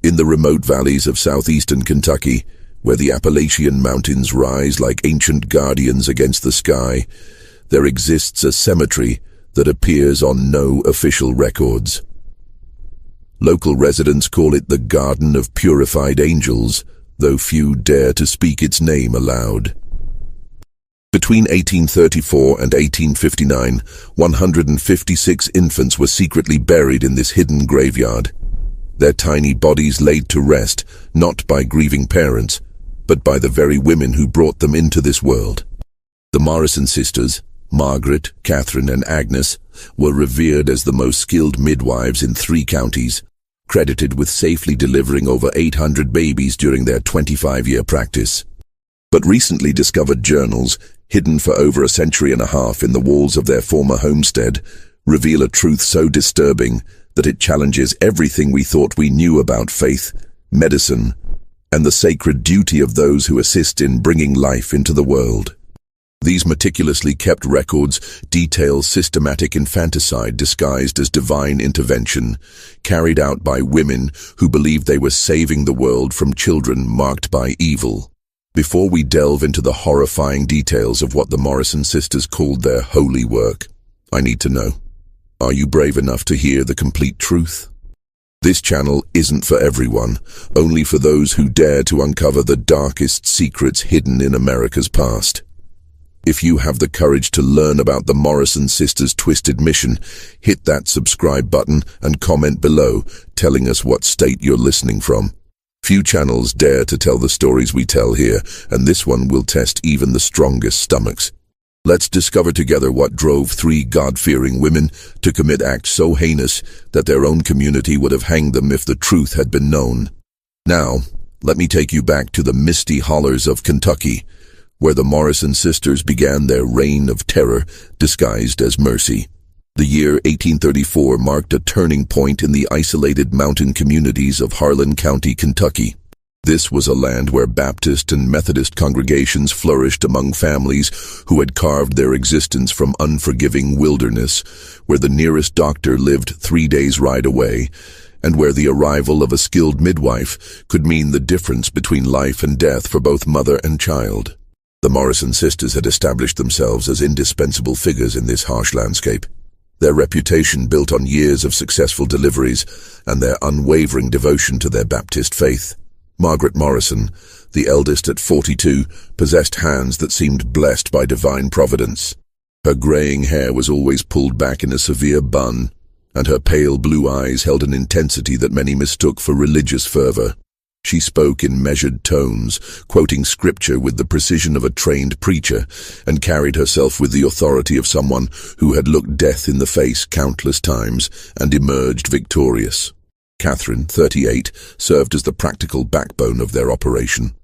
In the remote valleys of southeastern Kentucky, where the Appalachian Mountains rise like ancient guardians against the sky, there exists a cemetery that appears on no official records. Local residents call it the Garden of Purified Angels, though few dare to speak its name aloud. Between 1834 and 1859, 156 infants were secretly buried in this hidden graveyard, their tiny bodies laid to rest not by grieving parents, but by the very women who brought them into this world. The Morrison sisters, Margaret, Catherine, and Agnes, were revered as the most skilled midwives in 3 counties, credited with safely delivering over 800 babies during their 25-year practice. But recently discovered journals, hidden for over a century and a half in the walls of their former homestead, reveal a truth so disturbing that it challenges everything we thought we knew about faith, medicine, and the sacred duty of those who assist in bringing life into the world. These meticulously kept records detail systematic infanticide disguised as divine intervention, carried out by women who believed they were saving the world from children marked by evil. Before we delve into the horrifying details of what the Morrison sisters called their holy work, I need to know, are you brave enough to hear the complete truth? This channel isn't for everyone, only for those who dare to uncover the darkest secrets hidden in America's past. If you have the courage to learn about the Morrison sisters' twisted mission, hit that subscribe button and comment below, telling us what state you're listening from. Few channels dare to tell the stories we tell here, and this one will test even the strongest stomachs. Let's discover together what drove 3 God-fearing women to commit acts so heinous that their own community would have hanged them if the truth had been known. Now, let me take you back to the misty hollers of Kentucky, where the Morrison sisters began their reign of terror disguised as mercy. The year 1834 marked a turning point in the isolated mountain communities of Harlan County, Kentucky. This was a land where Baptist and Methodist congregations flourished among families who had carved their existence from unforgiving wilderness, where the nearest doctor lived 3 days' ride away, and where the arrival of a skilled midwife could mean the difference between life and death for both mother and child. The Morrison sisters had established themselves as indispensable figures in this harsh landscape. Their reputation built on years of successful deliveries and their unwavering devotion to their Baptist faith. Margaret Morrison, the eldest at 42, possessed hands that seemed blessed by divine providence. Her graying hair was always pulled back in a severe bun, and her pale blue eyes held an intensity that many mistook for religious fervor. She spoke in measured tones, quoting scripture with the precision of a trained preacher, and carried herself with the authority of someone who had looked death in the face countless times and emerged victorious. Catherine, 38, served as the practical backbone of their operation.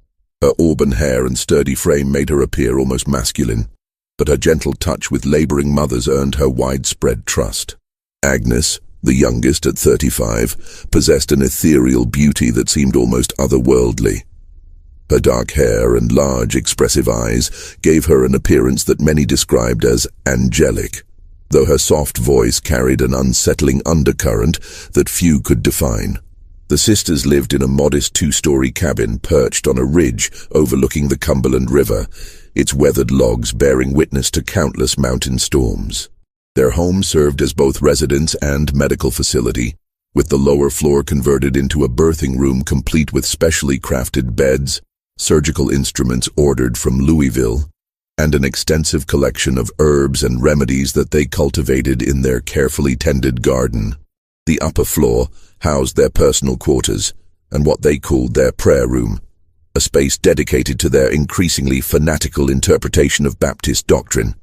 Her auburn hair and sturdy frame made her appear almost masculine, but her gentle touch with laboring mothers earned her widespread trust. Agnes, the youngest at 35, possessed an ethereal beauty that seemed almost otherworldly. Her dark hair and large, expressive eyes gave her an appearance that many described as angelic, though her soft voice carried an unsettling undercurrent that few could define. The sisters lived in a modest 2-story cabin perched on a ridge overlooking the Cumberland River, its weathered logs bearing witness to countless mountain storms. Their home served as both residence and medical facility, with the lower floor converted into a birthing room complete with specially crafted beds, surgical instruments ordered from Louisville, and an extensive collection of herbs and remedies that they cultivated in their carefully tended garden. The upper floor housed their personal quarters and what they called their prayer room, a space dedicated to their increasingly fanatical interpretation of Baptist doctrine.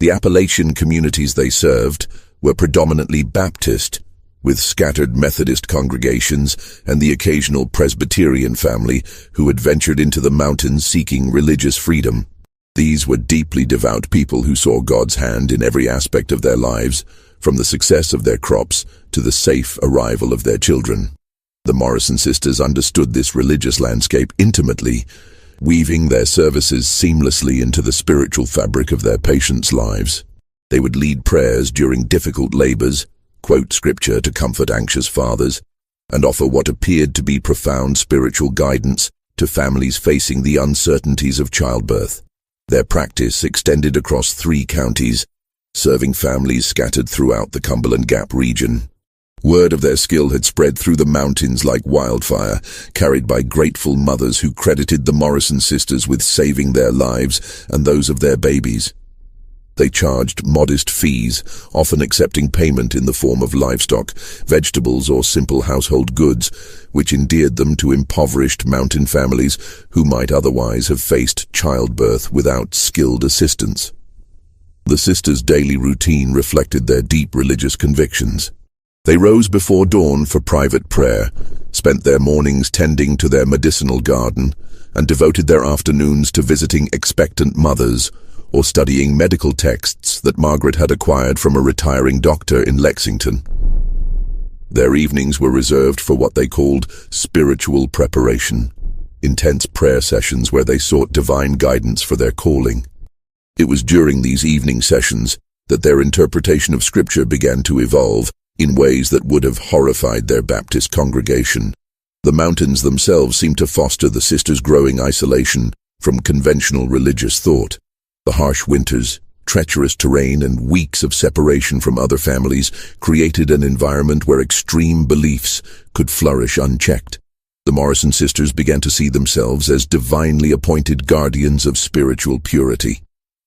The Appalachian communities they served were predominantly Baptist, with scattered Methodist congregations and the occasional Presbyterian family who had ventured into the mountains seeking religious freedom. These were deeply devout people who saw God's hand in every aspect of their lives, from the success of their crops to the safe arrival of their children. The Morrison sisters understood this religious landscape intimately, weaving their services seamlessly into the spiritual fabric of their patients' lives. They would lead prayers during difficult labors, quote scripture to comfort anxious fathers, and offer what appeared to be profound spiritual guidance to families facing the uncertainties of childbirth. Their practice extended across 3 counties, serving families scattered throughout the Cumberland Gap region. Word of their skill had spread through the mountains like wildfire, carried by grateful mothers who credited the Morrison sisters with saving their lives and those of their babies. They charged modest fees, often accepting payment in the form of livestock, vegetables, or simple household goods, which endeared them to impoverished mountain families who might otherwise have faced childbirth without skilled assistance. The sisters' daily routine reflected their deep religious convictions. They rose before dawn for private prayer, spent their mornings tending to their medicinal garden, and devoted their afternoons to visiting expectant mothers or studying medical texts that Margaret had acquired from a retiring doctor in Lexington. Their evenings were reserved for what they called spiritual preparation, intense prayer sessions where they sought divine guidance for their calling. It was during these evening sessions that their interpretation of Scripture began to evolve in ways that would have horrified their Baptist congregation. The mountains themselves seemed to foster the sisters' growing isolation from conventional religious thought. The harsh winters, treacherous terrain, and weeks of separation from other families created an environment where extreme beliefs could flourish unchecked. The Morrison sisters began to see themselves as divinely appointed guardians of spiritual purity,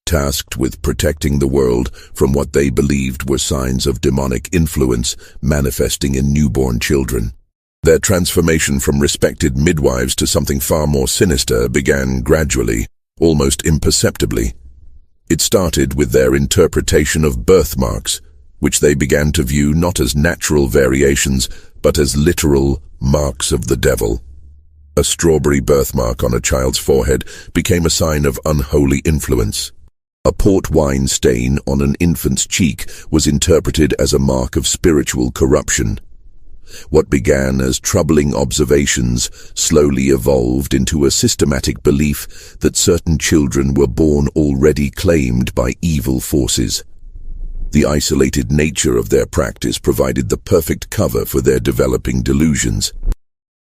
tasked with protecting the world from what they believed were signs of demonic influence manifesting in newborn children. Their transformation from respected midwives to something far more sinister began gradually, almost imperceptibly. It started with their interpretation of birthmarks, which they began to view not as natural variations, but as literal marks of the devil. A strawberry birthmark on a child's forehead became a sign of unholy influence. A port wine stain on an infant's cheek was interpreted as a mark of spiritual corruption. What began as troubling observations slowly evolved into a systematic belief that certain children were born already claimed by evil forces. The isolated nature of their practice provided the perfect cover for their developing delusions.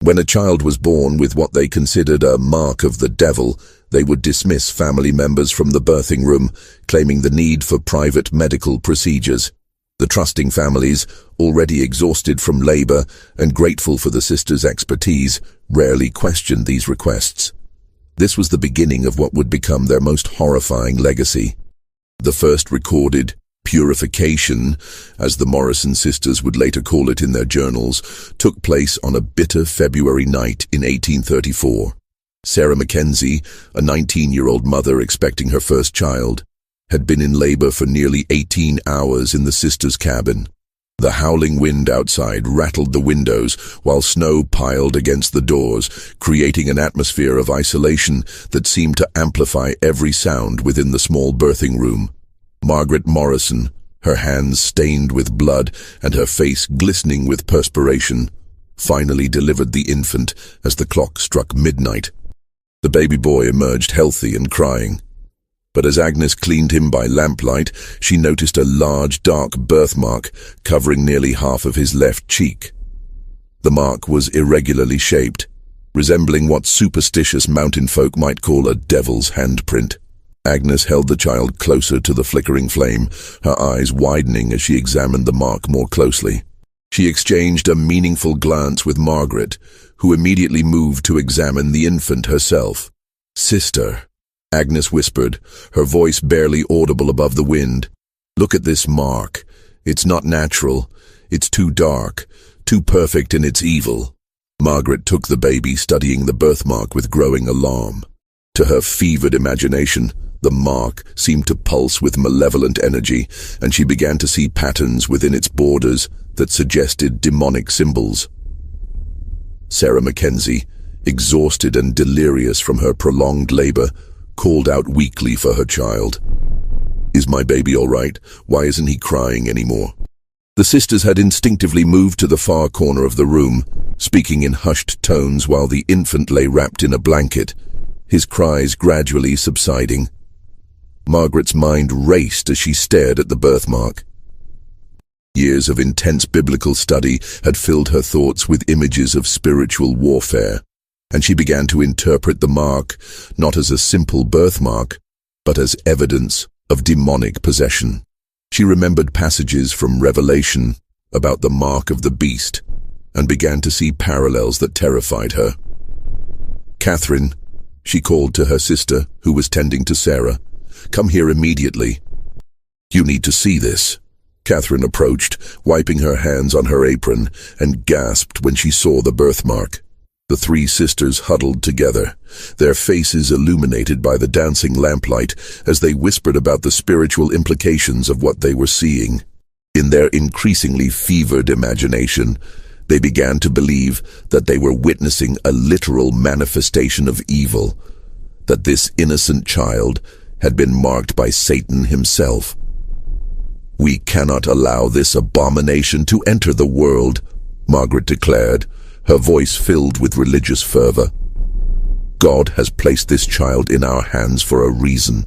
When a child was born with what they considered a mark of the devil, they would dismiss family members from the birthing room, claiming the need for private medical procedures. The trusting families, already exhausted from labor and grateful for the sisters' expertise, rarely questioned these requests. This was the beginning of what would become their most horrifying legacy. The first recorded purification, as the Morrison sisters would later call it in their journals, took place on a bitter February night in 1834. Sarah Mackenzie, a 19-year-old mother expecting her first child, had been in labor for nearly 18 hours in the sisters' cabin. The howling wind outside rattled the windows while snow piled against the doors, creating an atmosphere of isolation that seemed to amplify every sound within the small birthing room. Margaret Morrison, her hands stained with blood and her face glistening with perspiration, finally delivered the infant as the clock struck midnight. The baby boy emerged healthy and crying. But as Agnes cleaned him by lamplight, she noticed a large, dark birthmark covering nearly half of his left cheek. The mark was irregularly shaped, resembling what superstitious mountain folk might call a devil's handprint. Agnes held the child closer to the flickering flame, her eyes widening as she examined the mark more closely. She exchanged a meaningful glance with Margaret, who immediately moved to examine the infant herself. "Sister," Agnes whispered, her voice barely audible above the wind. "Look at this mark. It's not natural. It's too dark, too perfect in its evil." Margaret took the baby, studying the birthmark with growing alarm. To her fevered imagination, the mark seemed to pulse with malevolent energy, and she began to see patterns within its borders that suggested demonic symbols. Sarah Mackenzie, exhausted and delirious from her prolonged labor, called out weakly for her child. "Is my baby all right? Why isn't he crying anymore?" The sisters had instinctively moved to the far corner of the room, speaking in hushed tones while the infant lay wrapped in a blanket, his cries gradually subsiding. Margaret's mind raced as she stared at the birthmark. Years of intense biblical study had filled her thoughts with images of spiritual warfare, and she began to interpret the mark not as a simple birthmark, but as evidence of demonic possession. She remembered passages from Revelation about the mark of the beast, and began to see parallels that terrified her. "Catherine," she called to her sister, who was tending to Sarah, "come here immediately. You need to see this." Catherine approached, wiping her hands on her apron, and gasped when she saw the birthmark. The three sisters huddled together, their faces illuminated by the dancing lamplight as they whispered about the spiritual implications of what they were seeing. In their increasingly fevered imagination, they began to believe that they were witnessing a literal manifestation of evil, that this innocent child had been marked by Satan himself. "We cannot allow this abomination to enter the world," Margaret declared, her voice filled with religious fervor. "God has placed this child in our hands for a reason.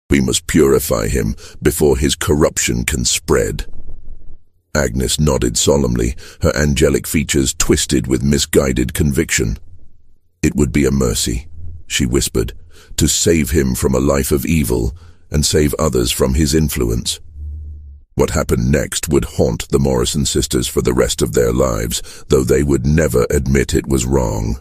We must purify him before his corruption can spread." Agnes nodded solemnly, her angelic features twisted with misguided conviction. "It would be a mercy," she whispered, "to save him from a life of evil and save others from his influence." What happened next would haunt the Morrison sisters for the rest of their lives, though they would never admit it was wrong.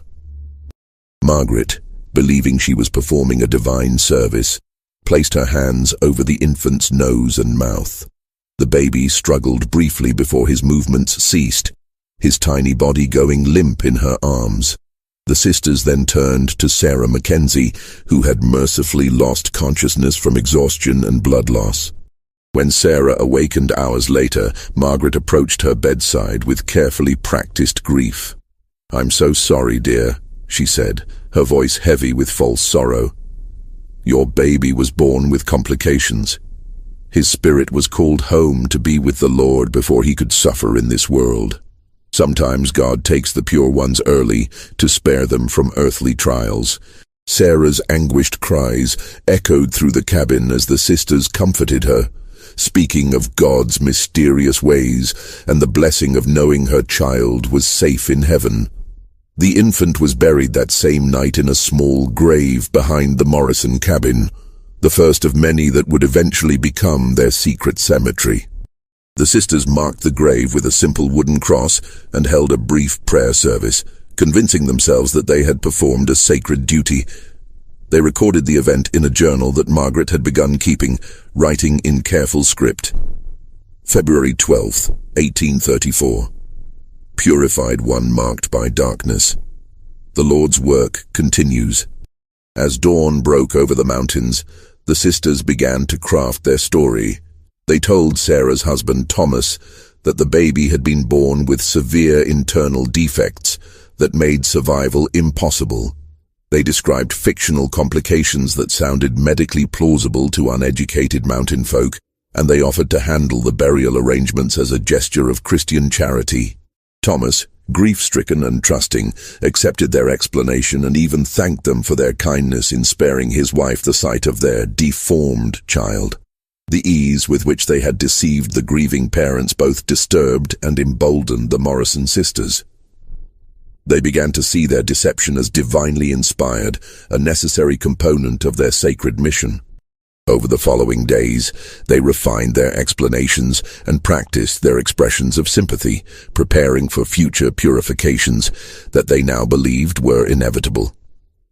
Margaret, believing she was performing a divine service, placed her hands over the infant's nose and mouth. The baby struggled briefly before his movements ceased, his tiny body going limp in her arms. The sisters then turned to Sarah Mackenzie, who had mercifully lost consciousness from exhaustion and blood loss. When Sarah awakened hours later, Margaret approached her bedside with carefully practiced grief. "I'm so sorry, dear," she said, her voice heavy with false sorrow. "Your baby was born with complications. His spirit was called home to be with the Lord before he could suffer in this world. Sometimes God takes the pure ones early to spare them from earthly trials." Sarah's anguished cries echoed through the cabin as the sisters comforted her, speaking of God's mysterious ways and the blessing of knowing her child was safe in heaven. The infant was buried that same night in a small grave behind the Morrison cabin, the first of many that would eventually become their secret cemetery. The sisters marked the grave with a simple wooden cross and held a brief prayer service, convincing themselves that they had performed a sacred duty. They recorded the event in a journal that Margaret had begun keeping, writing in careful script. February 12th, 1834. Purified one marked by darkness. The Lord's work continues. As dawn broke over the mountains, the sisters began to craft their story. They told Sarah's husband, Thomas, that the baby had been born with severe internal defects that made survival impossible. They described fictional complications that sounded medically plausible to uneducated mountain folk, and they offered to handle the burial arrangements as a gesture of Christian charity. Thomas, grief-stricken and trusting, accepted their explanation and even thanked them for their kindness in sparing his wife the sight of their deformed child. The ease with which they had deceived the grieving parents both disturbed and emboldened the Morrison sisters. They began to see their deception as divinely inspired, a necessary component of their sacred mission. Over the following days, they refined their explanations and practiced their expressions of sympathy, preparing for future purifications that they now believed were inevitable.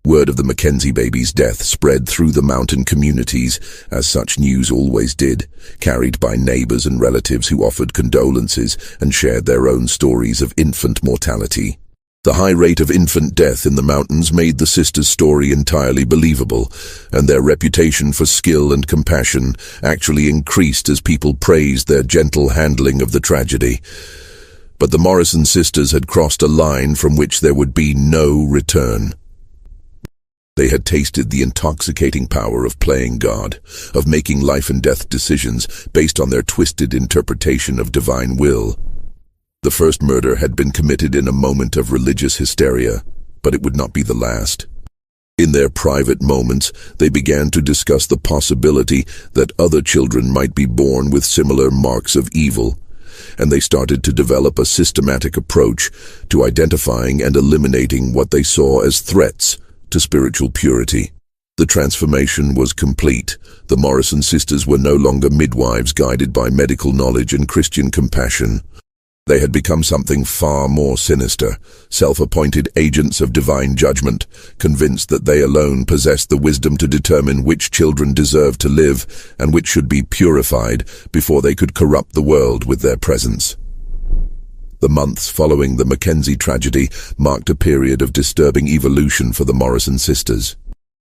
Word of the Mackenzie baby's death spread through the mountain communities, as such news always did, carried by neighbors and relatives who offered condolences and shared their own stories of infant mortality. The high rate of infant death in the mountains made the sisters' story entirely believable, and their reputation for skill and compassion actually increased as people praised their gentle handling of the tragedy. But the Morrison sisters had crossed a line from which there would be no return. They had tasted the intoxicating power of playing God, of making life and death decisions based on their twisted interpretation of divine will. The first murder had been committed in a moment of religious hysteria, but it would not be the last. In their private moments, they began to discuss the possibility that other children might be born with similar marks of evil, and they started to develop a systematic approach to identifying and eliminating what they saw as threats to spiritual purity. The transformation was complete. The Morrison sisters were no longer midwives guided by medical knowledge and Christian compassion. They had become something far more sinister, self-appointed agents of divine judgment, convinced that they alone possessed the wisdom to determine which children deserved to live and which should be purified before they could corrupt the world with their presence. The months following the Mackenzie tragedy marked a period of disturbing evolution for the Morrison sisters.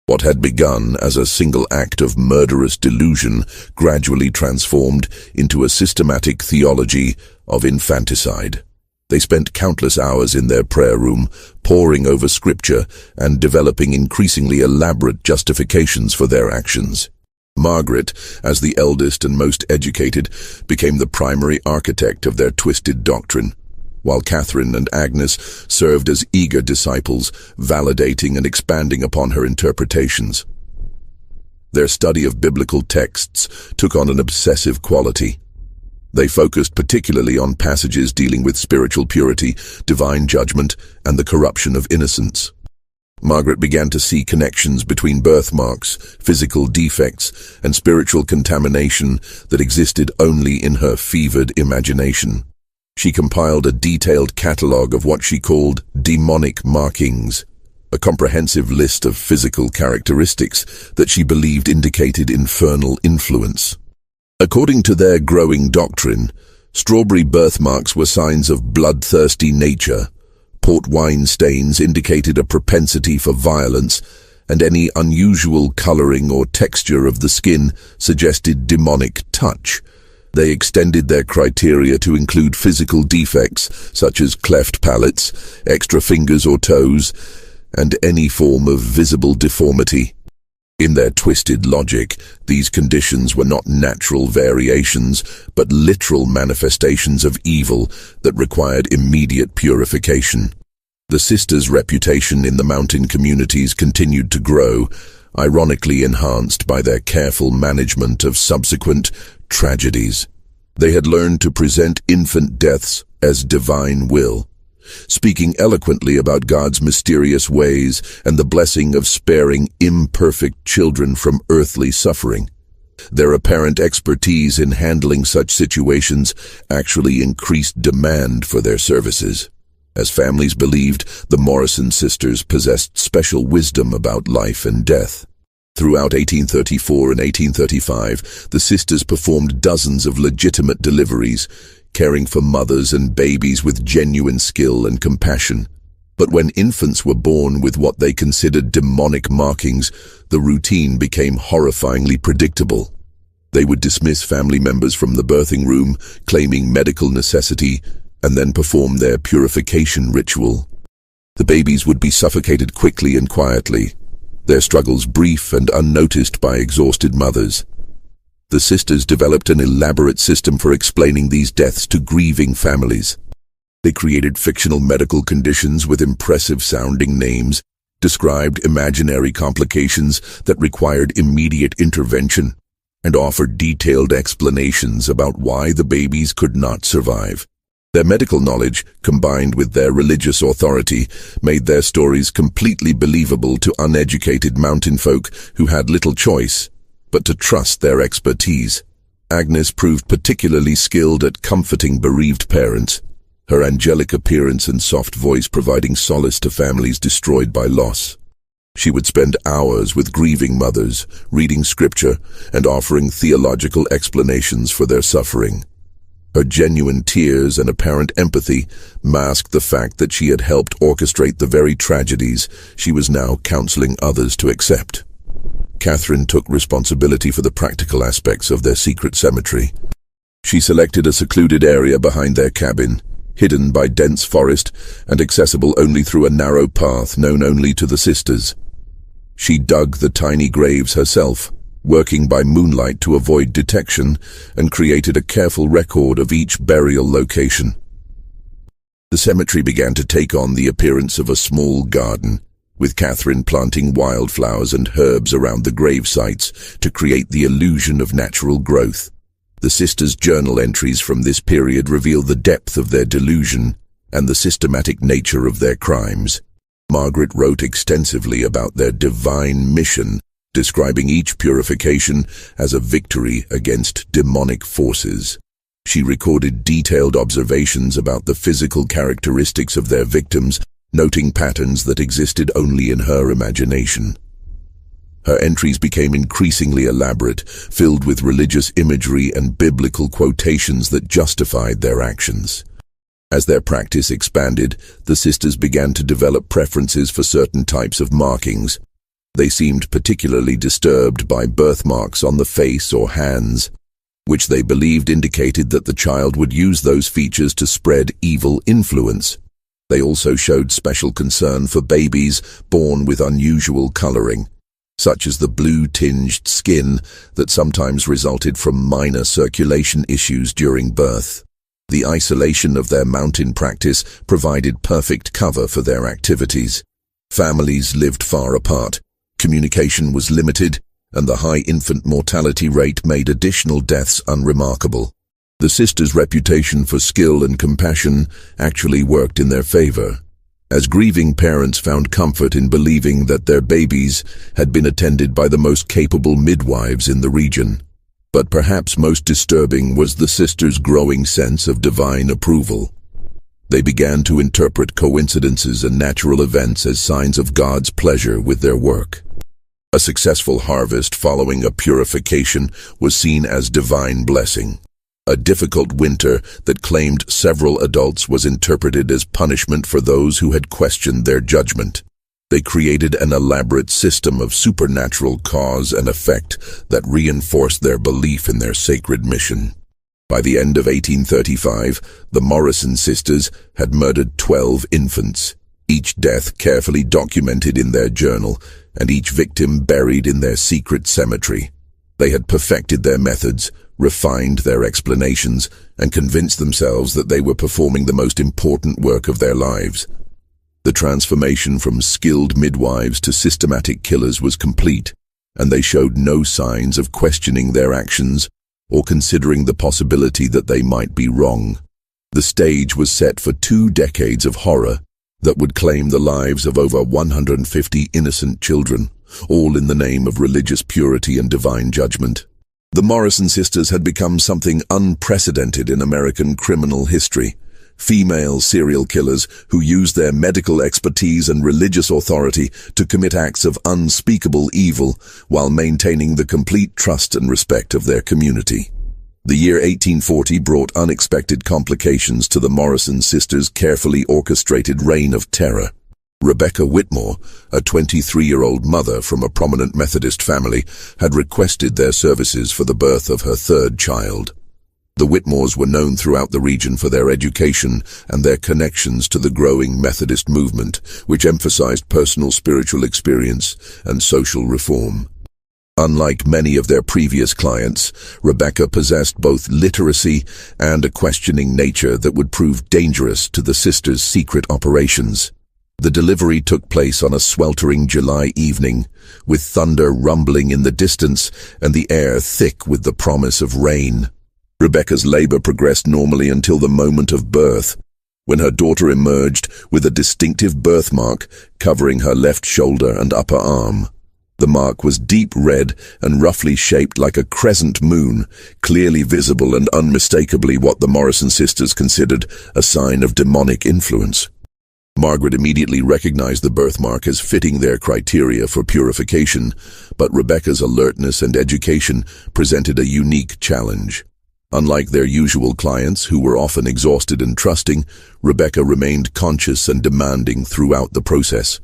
What had begun as a single act of murderous delusion gradually transformed into a systematic theology of infanticide. They spent countless hours in their prayer room, poring over scripture and developing increasingly elaborate justifications for their actions. Margaret, as the eldest and most educated, became the primary architect of their twisted doctrine, while Catherine and Agnes served as eager disciples, validating and expanding upon her interpretations. Their study of biblical texts took on an obsessive quality. They focused particularly on passages dealing with spiritual purity, divine judgment, and the corruption of innocence. Margaret began to see connections between birthmarks, physical defects, and spiritual contamination that existed only in her fevered imagination. She compiled a detailed catalogue of what she called demonic markings, a comprehensive list of physical characteristics that she believed indicated infernal influence. According to their growing doctrine, strawberry birthmarks were signs of bloodthirsty nature, port wine stains indicated a propensity for violence, and any unusual coloring or texture of the skin suggested demonic touch. They extended their criteria to include physical defects such as cleft palates, extra fingers or toes, and any form of visible deformity. In their twisted logic, these conditions were not natural variations, but literal manifestations of evil that required immediate purification. The sisters' reputation in the mountain communities continued to grow, ironically enhanced by their careful management of subsequent tragedies. They had learned to present infant deaths as divine will, speaking eloquently about God's mysterious ways and the blessing of sparing imperfect children from earthly suffering. Their apparent expertise in handling such situations actually increased demand for their services, as families believed the Morrison sisters possessed special wisdom about life and death. Throughout 1834 and 1835, the sisters performed dozens of legitimate deliveries, caring for mothers and babies with genuine skill and compassion. But when infants were born with what they considered demonic markings, the routine became horrifyingly predictable. They would dismiss family members from the birthing room, claiming medical necessity, and then perform their purification ritual. The babies would be suffocated quickly and quietly, their struggles brief and unnoticed by exhausted mothers. The sisters developed an elaborate system for explaining these deaths to grieving families. They created fictional medical conditions with impressive-sounding names, described imaginary complications that required immediate intervention, and offered detailed explanations about why the babies could not survive. Their medical knowledge, combined with their religious authority, made their stories completely believable to uneducated mountain folk who had little choice but to trust their expertise. Agnes proved particularly skilled at comforting bereaved parents, her angelic appearance and soft voice providing solace to families destroyed by loss. She would spend hours with grieving mothers, reading scripture and offering theological explanations for their suffering. Her genuine tears and apparent empathy masked the fact that she had helped orchestrate the very tragedies she was now counseling others to accept. Catherine took responsibility for the practical aspects of their secret cemetery. She selected a secluded area behind their cabin, hidden by dense forest and accessible only through a narrow path known only to the sisters. She dug the tiny graves herself, working by moonlight to avoid detection, and created a careful record of each burial location. The cemetery began to take on the appearance of a small garden, with Catherine planting wildflowers and herbs around the grave sites to create the illusion of natural growth. The sisters' journal entries from this period reveal the depth of their delusion and the systematic nature of their crimes. Margaret wrote extensively about their divine mission, describing each purification as a victory against demonic forces. She recorded detailed observations about the physical characteristics of their victims, noting patterns that existed only in her imagination. Her entries became increasingly elaborate, filled with religious imagery and biblical quotations that justified their actions. As their practice expanded, the sisters began to develop preferences for certain types of markings. They seemed particularly disturbed by birthmarks on the face or hands, which they believed indicated that the child would use those features to spread evil influence. They also showed special concern for babies born with unusual coloring, such as the blue-tinged skin that sometimes resulted from minor circulation issues during birth. The isolation of their mountain practice provided perfect cover for their activities. Families lived far apart, communication was limited, and the high infant mortality rate made additional deaths unremarkable. The sisters' reputation for skill and compassion actually worked in their favor, as grieving parents found comfort in believing that their babies had been attended by the most capable midwives in the region. But perhaps most disturbing was the sisters' growing sense of divine approval. They began to interpret coincidences and natural events as signs of God's pleasure with their work. A successful harvest following a purification was seen as divine blessing. A difficult winter that claimed several adults was interpreted as punishment for those who had questioned their judgment. They created an elaborate system of supernatural cause and effect that reinforced their belief in their sacred mission. By the end of 1835, the Morrison sisters had murdered 12 infants, each death carefully documented in their journal, and each victim buried in their secret cemetery. They had perfected their methods, refined their explanations, and convinced themselves that they were performing the most important work of their lives. The transformation from skilled midwives to systematic killers was complete, and they showed no signs of questioning their actions or considering the possibility that they might be wrong. The stage was set for 2 decades of horror that would claim the lives of over 150 innocent children, all in the name of religious purity and divine judgment. The Morrison sisters had become something unprecedented in American criminal history. Female serial killers who used their medical expertise and religious authority to commit acts of unspeakable evil while maintaining the complete trust and respect of their community. The year 1840 brought unexpected complications to the Morrison sisters' carefully orchestrated reign of terror. Rebecca Whitmore, a 23-year-old mother from a prominent Methodist family, had requested their services for the birth of her 3rd child. The Whitmores were known throughout the region for their education and their connections to the growing Methodist movement, which emphasized personal spiritual experience and social reform. Unlike many of their previous clients, Rebecca possessed both literacy and a questioning nature that would prove dangerous to the sisters' secret operations. The delivery took place on a sweltering July evening, with thunder rumbling in the distance and the air thick with the promise of rain. Rebecca's labor progressed normally until the moment of birth, when her daughter emerged with a distinctive birthmark covering her left shoulder and upper arm. The mark was deep red and roughly shaped like a crescent moon, clearly visible and unmistakably what the Morrison sisters considered a sign of demonic influence. Margaret immediately recognized the birthmark as fitting their criteria for purification, but Rebecca's alertness and education presented a unique challenge. Unlike their usual clients, who were often exhausted and trusting, Rebecca remained conscious and demanding throughout the process.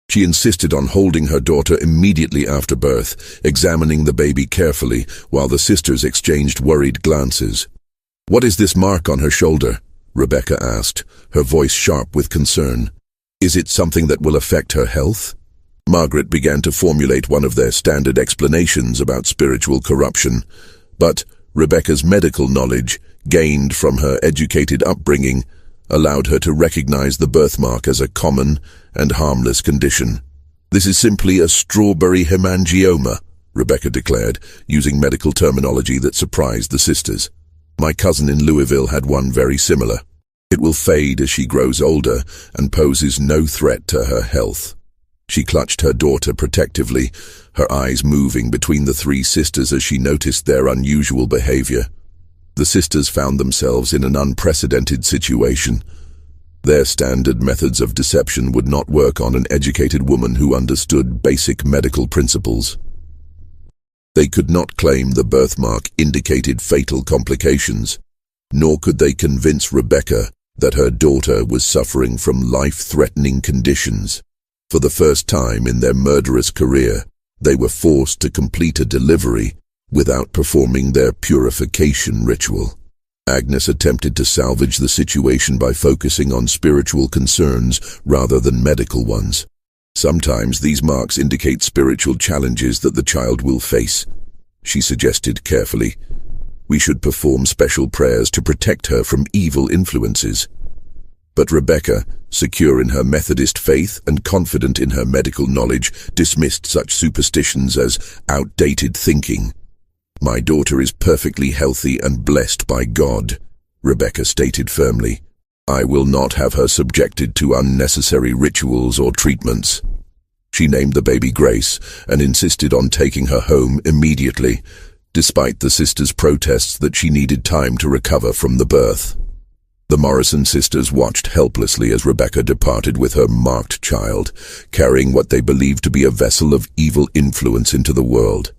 She insisted on holding her daughter immediately after birth, examining the baby carefully while the sisters exchanged worried glances. "What is this mark on her shoulder?" Rebecca asked, her voice sharp with concern. "Is it something that will affect her health?" Margaret began to formulate one of their standard explanations about spiritual corruption, but Rebecca's medical knowledge, gained from her educated upbringing, allowed her to recognize the birthmark as a common and harmless condition. "This is simply a strawberry hemangioma," Rebecca declared, using medical terminology that surprised the sisters. My cousin in Louisville had one very similar. It will fade as she grows older and poses no threat to her health. She clutched her daughter protectively, her eyes moving between the three sisters as she noticed their unusual behavior. The sisters found themselves in an unprecedented situation. Their standard methods of deception would not work on an educated woman who understood basic medical principles. They could not claim the birthmark indicated fatal complications, nor could they convince Rebecca that her daughter was suffering from life-threatening conditions. For the first time in their murderous career, they were forced to complete a delivery without performing their purification ritual. Agnes attempted to salvage the situation by focusing on spiritual concerns rather than medical ones. Sometimes these marks indicate spiritual challenges that the child will face, she suggested carefully. We should perform special prayers to protect her from evil influences. But Rebecca, secure in her Methodist faith and confident in her medical knowledge, dismissed such superstitions as outdated thinking. My daughter is perfectly healthy and blessed by God, Rebecca stated firmly. I will not have her subjected to unnecessary rituals or treatments. She named the baby Grace and insisted on taking her home immediately, despite the sisters' protests that she needed time to recover from the birth. The Morrison sisters watched helplessly as Rebecca departed with her marked child, carrying what they believed to be a vessel of evil influence into the world.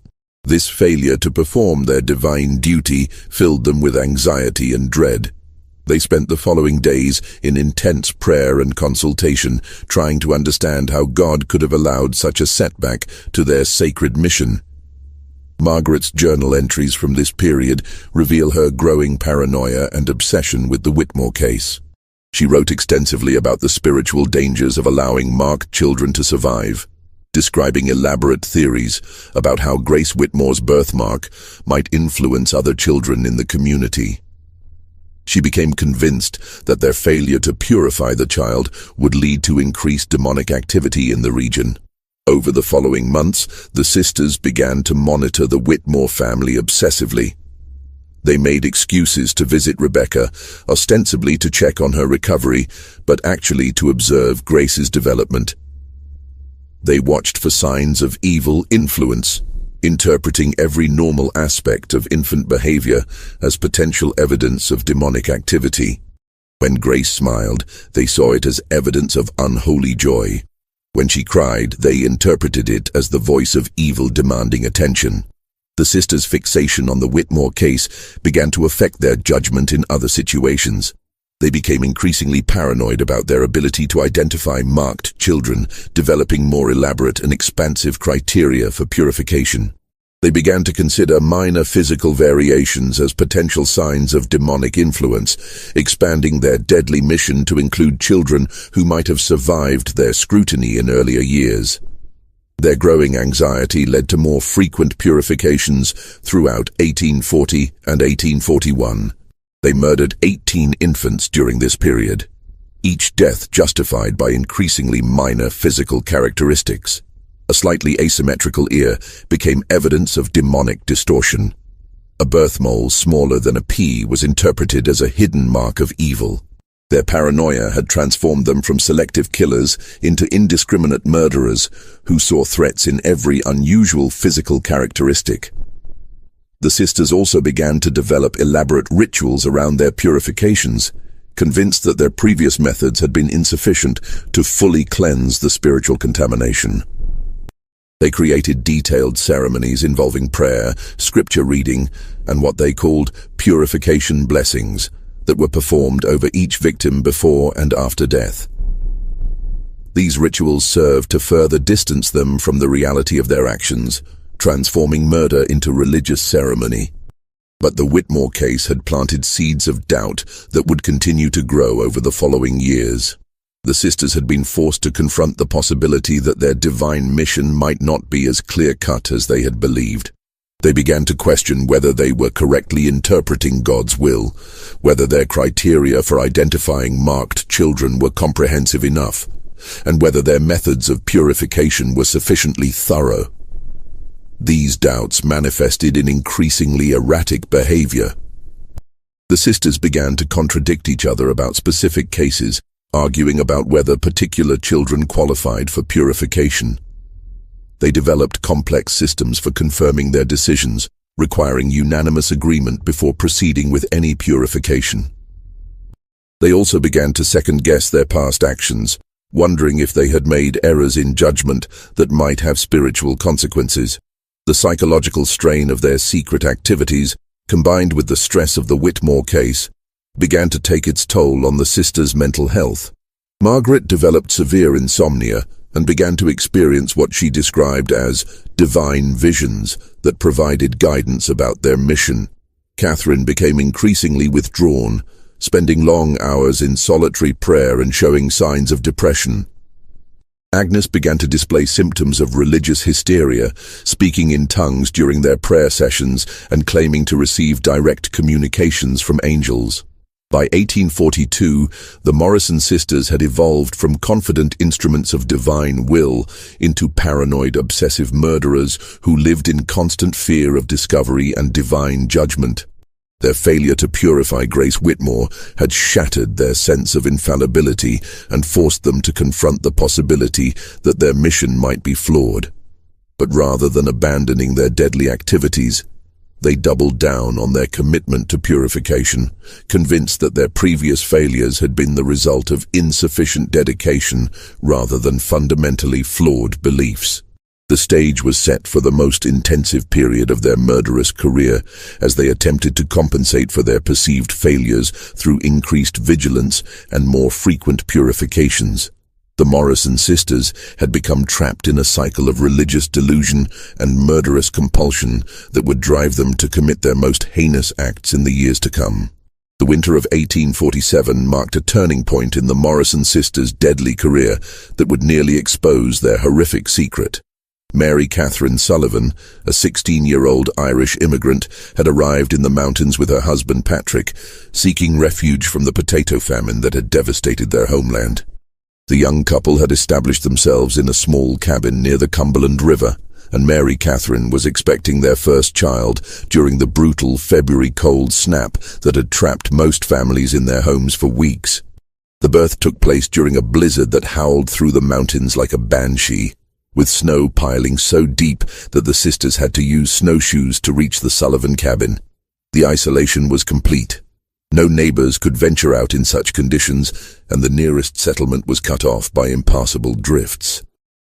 This failure to perform their divine duty filled them with anxiety and dread. They spent the following days in intense prayer and consultation, trying to understand how God could have allowed such a setback to their sacred mission. Margaret's journal entries from this period reveal her growing paranoia and obsession with the Whitmore case. She wrote extensively about the spiritual dangers of allowing marked children to survive, describing elaborate theories about how Grace Whitmore's birthmark might influence other children in the community. She became convinced that their failure to purify the child would lead to increased demonic activity in the region. Over the following months, the sisters began to monitor the Whitmore family obsessively. They made excuses to visit Rebecca, ostensibly to check on her recovery, but actually to observe Grace's development. They watched for signs of evil influence, interpreting every normal aspect of infant behavior as potential evidence of demonic activity. When Grace smiled, they saw it as evidence of unholy joy. When she cried, they interpreted it as the voice of evil demanding attention. The sisters' fixation on the Whitmore case began to affect their judgment in other situations. They became increasingly paranoid about their ability to identify marked children, developing more elaborate and expansive criteria for purification. They began to consider minor physical variations as potential signs of demonic influence, expanding their deadly mission to include children who might have survived their scrutiny in earlier years. Their growing anxiety led to more frequent purifications throughout 1840 and 1841. They murdered 18 infants during this period, each death justified by increasingly minor physical characteristics. A slightly asymmetrical ear became evidence of demonic distortion. A birth mole smaller than a pea was interpreted as a hidden mark of evil. Their paranoia had transformed them from selective killers into indiscriminate murderers who saw threats in every unusual physical characteristic. The sisters also began to develop elaborate rituals around their purifications, convinced that their previous methods had been insufficient to fully cleanse the spiritual contamination. They created detailed ceremonies involving prayer, scripture reading, and what they called purification blessings that were performed over each victim before and after death. These rituals served to further distance them from the reality of their actions, transforming murder into religious ceremony. But the Whitmore case had planted seeds of doubt that would continue to grow over the following years. The sisters had been forced to confront the possibility that their divine mission might not be as clear-cut as they had believed. They began to question whether they were correctly interpreting God's will, whether their criteria for identifying marked children were comprehensive enough, and whether their methods of purification were sufficiently thorough. These doubts manifested in increasingly erratic behavior. The sisters began to contradict each other about specific cases, arguing about whether particular children qualified for purification. They developed complex systems for confirming their decisions, requiring unanimous agreement before proceeding with any purification. They also began to second-guess their past actions, wondering if they had made errors in judgment that might have spiritual consequences. The psychological strain of their secret activities, combined with the stress of the Whitmore case, began to take its toll on the sisters' mental health. Margaret developed severe insomnia and began to experience what she described as divine visions that provided guidance about their mission. Catherine became increasingly withdrawn, spending long hours in solitary prayer and showing signs of depression. Agnes began to display symptoms of religious hysteria, speaking in tongues during their prayer sessions and claiming to receive direct communications from angels. By 1842, the Morrison sisters had evolved from confident instruments of divine will into paranoid obsessive murderers who lived in constant fear of discovery and divine judgment. Their failure to purify Grace Whitmore had shattered their sense of infallibility and forced them to confront the possibility that their mission might be flawed. But rather than abandoning their deadly activities, they doubled down on their commitment to purification, convinced that their previous failures had been the result of insufficient dedication rather than fundamentally flawed beliefs. The stage was set for the most intensive period of their murderous career as they attempted to compensate for their perceived failures through increased vigilance and more frequent purifications. The Morrison sisters had become trapped in a cycle of religious delusion and murderous compulsion that would drive them to commit their most heinous acts in the years to come. The winter of 1847 marked a turning point in the Morrison sisters' deadly career that would nearly expose their horrific secret. Mary Catherine Sullivan, a 16-year-old Irish immigrant, had arrived in the mountains with her husband Patrick, seeking refuge from the potato famine that had devastated their homeland. The young couple had established themselves in a small cabin near the Cumberland River, and Mary Catherine was expecting their first child during the brutal February cold snap that had trapped most families in their homes for weeks. The birth took place during a blizzard that howled through the mountains like a banshee, with snow piling so deep that the sisters had to use snowshoes to reach the Sullivan cabin. The isolation was complete. No neighbors could venture out in such conditions, and the nearest settlement was cut off by impassable drifts.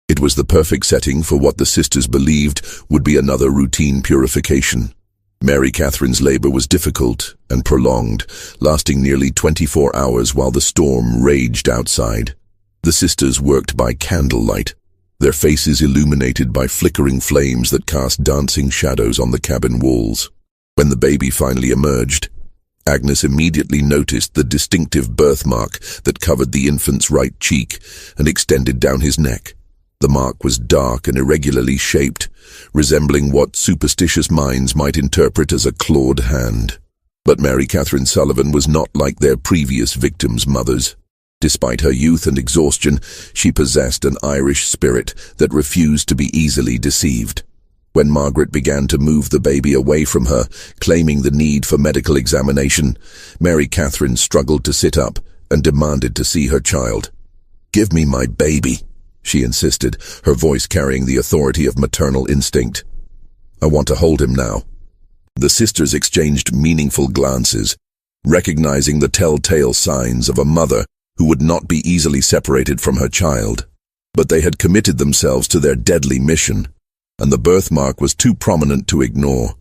It was the perfect setting for what the sisters believed would be another routine purification. Mary Catherine's labor was difficult and prolonged, lasting nearly 24 hours while the storm raged outside. The sisters worked by candlelight, their faces illuminated by flickering flames that cast dancing shadows on the cabin walls. When the baby finally emerged, Agnes immediately noticed the distinctive birthmark that covered the infant's right cheek and extended down his neck. The mark was dark and irregularly shaped, resembling what superstitious minds might interpret as a clawed hand. But Mary Catherine Sullivan was not like their previous victims' mothers. Despite her youth and exhaustion, she possessed an Irish spirit that refused to be easily deceived. When Margaret began to move the baby away from her, claiming the need for medical examination, Mary Catherine struggled to sit up and demanded to see her child. "Give me my baby," she insisted, her voice carrying the authority of maternal instinct. "I want to hold him now." The sisters exchanged meaningful glances, recognizing the telltale signs of a mother who would not be easily separated from her child. But they had committed themselves to their deadly mission, and the birthmark was too prominent to ignore.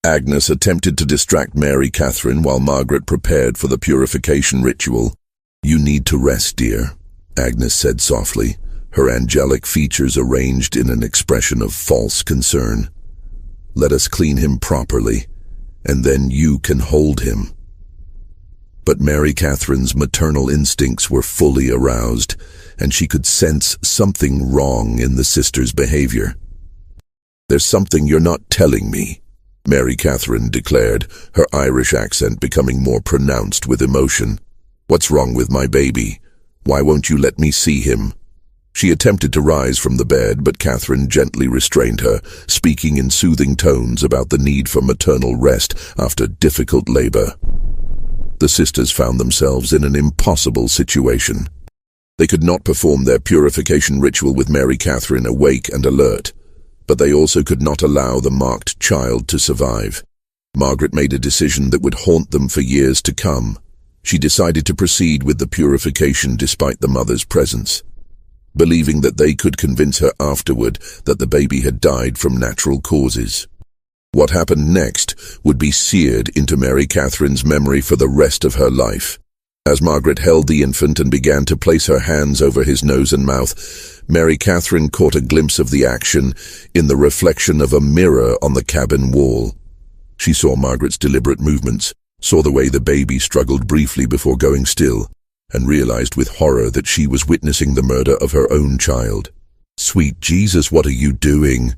Agnes attempted to distract Mary Catherine while Margaret prepared for the purification ritual. "You need to rest, dear," Agnes said softly, her angelic features arranged in an expression of false concern. "Let us clean him properly, and then you can hold him." But Mary Catherine's maternal instincts were fully aroused, and she could sense something wrong in the sisters' behavior. "There's something you're not telling me," Mary Catherine declared, her Irish accent becoming more pronounced with emotion. "What's wrong with my baby? Why won't you let me see him?" She attempted to rise from the bed, but Catherine gently restrained her, speaking in soothing tones about the need for maternal rest after difficult labor. The sisters found themselves in an impossible situation. They could not perform their purification ritual with Mary Catherine awake and alert, but they also could not allow the marked child to survive. Margaret made a decision that would haunt them for years to come. She decided to proceed with the purification despite the mother's presence, believing that they could convince her afterward that the baby had died from natural causes. What happened next would be seared into Mary Catherine's memory for the rest of her life. As Margaret held the infant and began to place her hands over his nose and mouth, Mary Catherine caught a glimpse of the action in the reflection of a mirror on the cabin wall. She saw Margaret's deliberate movements, saw the way the baby struggled briefly before going still, and realized with horror that she was witnessing the murder of her own child. "Sweet Jesus, what are you doing?"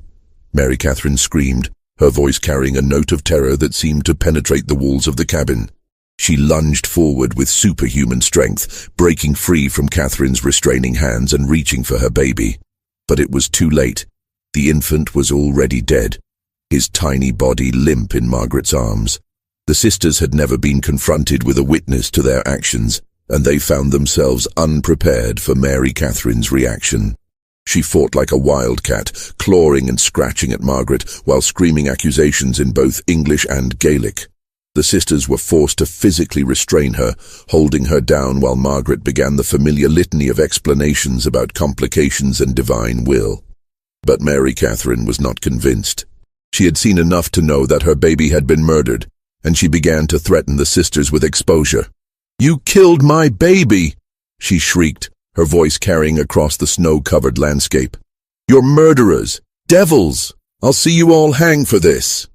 Mary Catherine screamed, her voice carrying a note of terror that seemed to penetrate the walls of the cabin. She lunged forward with superhuman strength, breaking free from Catherine's restraining hands and reaching for her baby. But it was too late. The infant was already dead, his tiny body limp in Margaret's arms. The sisters had never been confronted with a witness to their actions, and they found themselves unprepared for Mary Catherine's reaction. She fought like a wildcat, clawing and scratching at Margaret while screaming accusations in both English and Gaelic. The sisters were forced to physically restrain her, holding her down while Margaret began the familiar litany of explanations about complications and divine will. But Mary Catherine was not convinced. She had seen enough to know that her baby had been murdered, and she began to threaten the sisters with exposure. "You killed my baby!" she shrieked, her voice carrying across the snow-covered landscape. "You're murderers! Devils! I'll see you all hang for this!"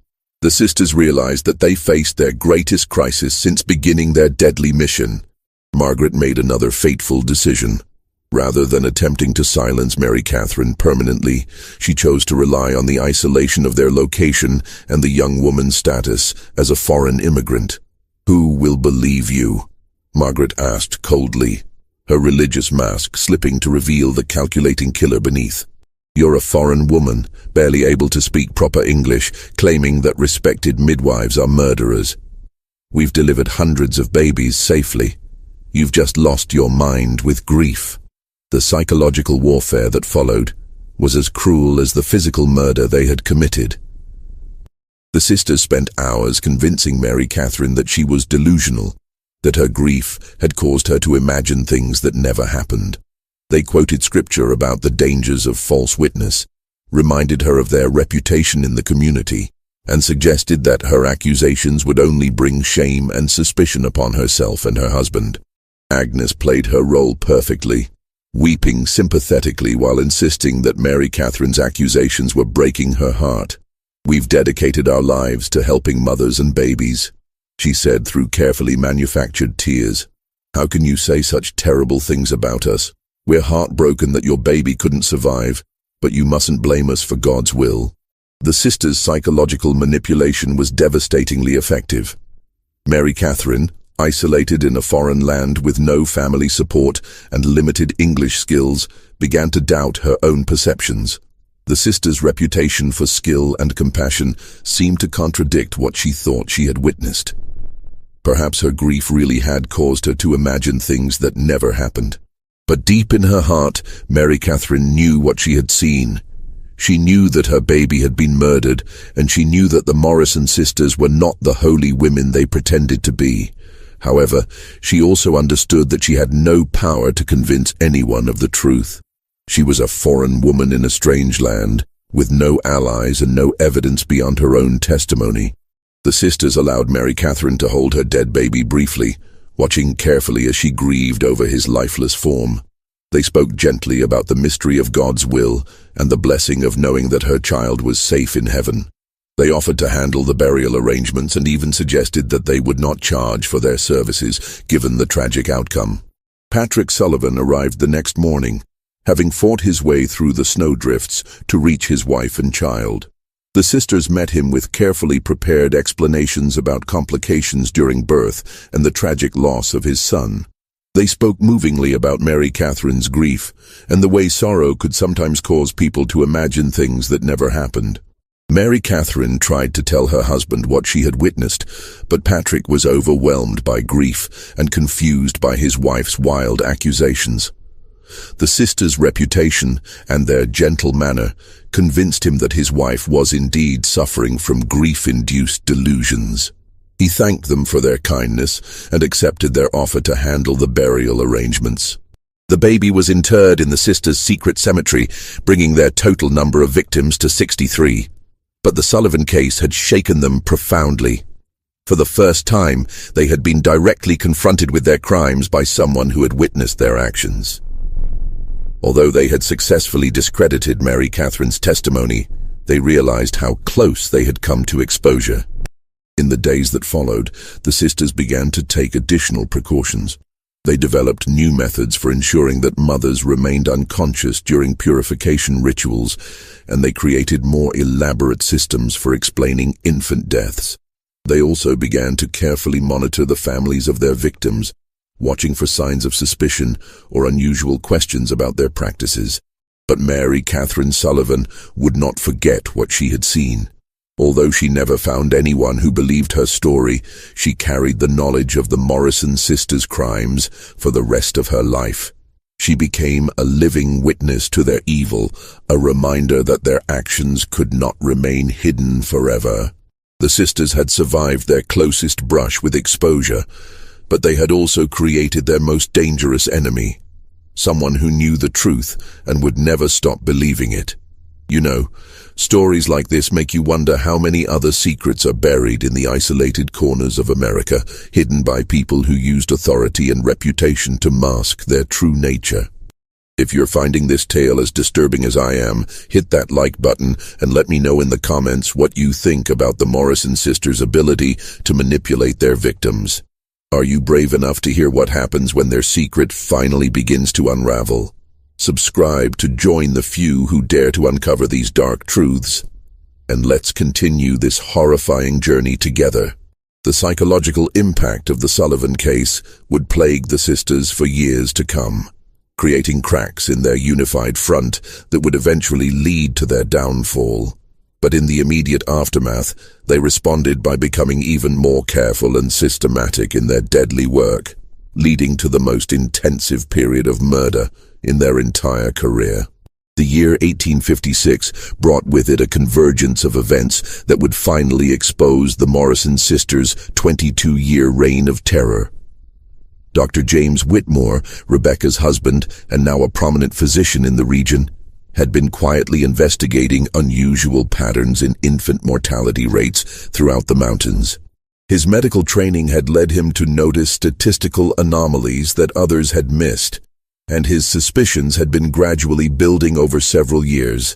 The sisters realized that they faced their greatest crisis since beginning their deadly mission. Margaret made another fateful decision. Rather than attempting to silence Mary Catherine permanently, she chose to rely on the isolation of their location and the young woman's status as a foreign immigrant. "Who will believe you?" Margaret asked coldly, her religious mask slipping to reveal the calculating killer beneath. "You're a foreign woman, barely able to speak proper English, claiming that respected midwives are murderers. We've delivered hundreds of babies safely. You've just lost your mind with grief." The psychological warfare that followed was as cruel as the physical murder they had committed. The sisters spent hours convincing Mary Catherine that she was delusional, that her grief had caused her to imagine things that never happened. They quoted scripture about the dangers of false witness, reminded her of their reputation in the community, and suggested that her accusations would only bring shame and suspicion upon herself and her husband. Agnes played her role perfectly, weeping sympathetically while insisting that Mary Catherine's accusations were breaking her heart. "We've dedicated our lives to helping mothers and babies," she said through carefully manufactured tears. "How can you say such terrible things about us? We're heartbroken that your baby couldn't survive, but you mustn't blame us for God's will." The sisters' psychological manipulation was devastatingly effective. Mary Catherine, isolated in a foreign land with no family support and limited English skills, began to doubt her own perceptions. The sisters' reputation for skill and compassion seemed to contradict what she thought she had witnessed. Perhaps her grief really had caused her to imagine things that never happened. But deep in her heart, Mary Catherine knew what she had seen. She knew that her baby had been murdered, and she knew that the Morrison sisters were not the holy women they pretended to be. However, she also understood that she had no power to convince anyone of the truth. She was a foreign woman in a strange land, with no allies and no evidence beyond her own testimony. The sisters allowed Mary Catherine to hold her dead baby briefly, watching carefully as she grieved over his lifeless form. They spoke gently about the mystery of God's will and the blessing of knowing that her child was safe in heaven. They offered to handle the burial arrangements and even suggested that they would not charge for their services, given the tragic outcome. Patrick Sullivan arrived the next morning, having fought his way through the snowdrifts to reach his wife and child. The sisters met him with carefully prepared explanations about complications during birth and the tragic loss of his son. They spoke movingly about Mary Catherine's grief and the way sorrow could sometimes cause people to imagine things that never happened. Mary Catherine tried to tell her husband what she had witnessed, but Patrick was overwhelmed by grief and confused by his wife's wild accusations. The sisters' reputation and their gentle manner convinced him that his wife was indeed suffering from grief-induced delusions. He thanked them for their kindness and accepted their offer to handle the burial arrangements. The baby was interred in the sisters' secret cemetery, bringing their total number of victims to 63. But the Sullivan case had shaken them profoundly. For the first time, they had been directly confronted with their crimes by someone who had witnessed their actions. Although they had successfully discredited Mary Catherine's testimony, they realized how close they had come to exposure. In the days that followed, the sisters began to take additional precautions. They developed new methods for ensuring that mothers remained unconscious during purification rituals, and they created more elaborate systems for explaining infant deaths. They also began to carefully monitor the families of their victims, watching for signs of suspicion or unusual questions about their practices. But Mary Catherine Sullivan would not forget what she had seen. Although she never found anyone who believed her story, she carried the knowledge of the Morrison sisters' crimes for the rest of her life. She became a living witness to their evil, a reminder that their actions could not remain hidden forever. The sisters had survived their closest brush with exposure, but they had also created their most dangerous enemy, someone who knew the truth and would never stop believing it. You know, stories like this make you wonder how many other secrets are buried in the isolated corners of America, hidden by people who used authority and reputation to mask their true nature. If you're finding this tale as disturbing as I am, hit that like button and let me know in the comments what you think about the Morrison sisters' ability to manipulate their victims. Are you brave enough to hear what happens when their secret finally begins to unravel? Subscribe to join the few who dare to uncover these dark truths. And let's continue this horrifying journey together. The psychological impact of the Sullivan case would plague the sisters for years to come, creating cracks in their unified front that would eventually lead to their downfall. But in the immediate aftermath, they responded by becoming even more careful and systematic in their deadly work, leading to the most intensive period of murder in their entire career. The year 1856 brought with it a convergence of events that would finally expose the Morrison sisters' 22-year reign of terror. Dr. James Whitmore, Rebecca's husband and now a prominent physician in the region, had been quietly investigating unusual patterns in infant mortality rates throughout the mountains. His medical training had led him to notice statistical anomalies that others had missed, and his suspicions had been gradually building over several years.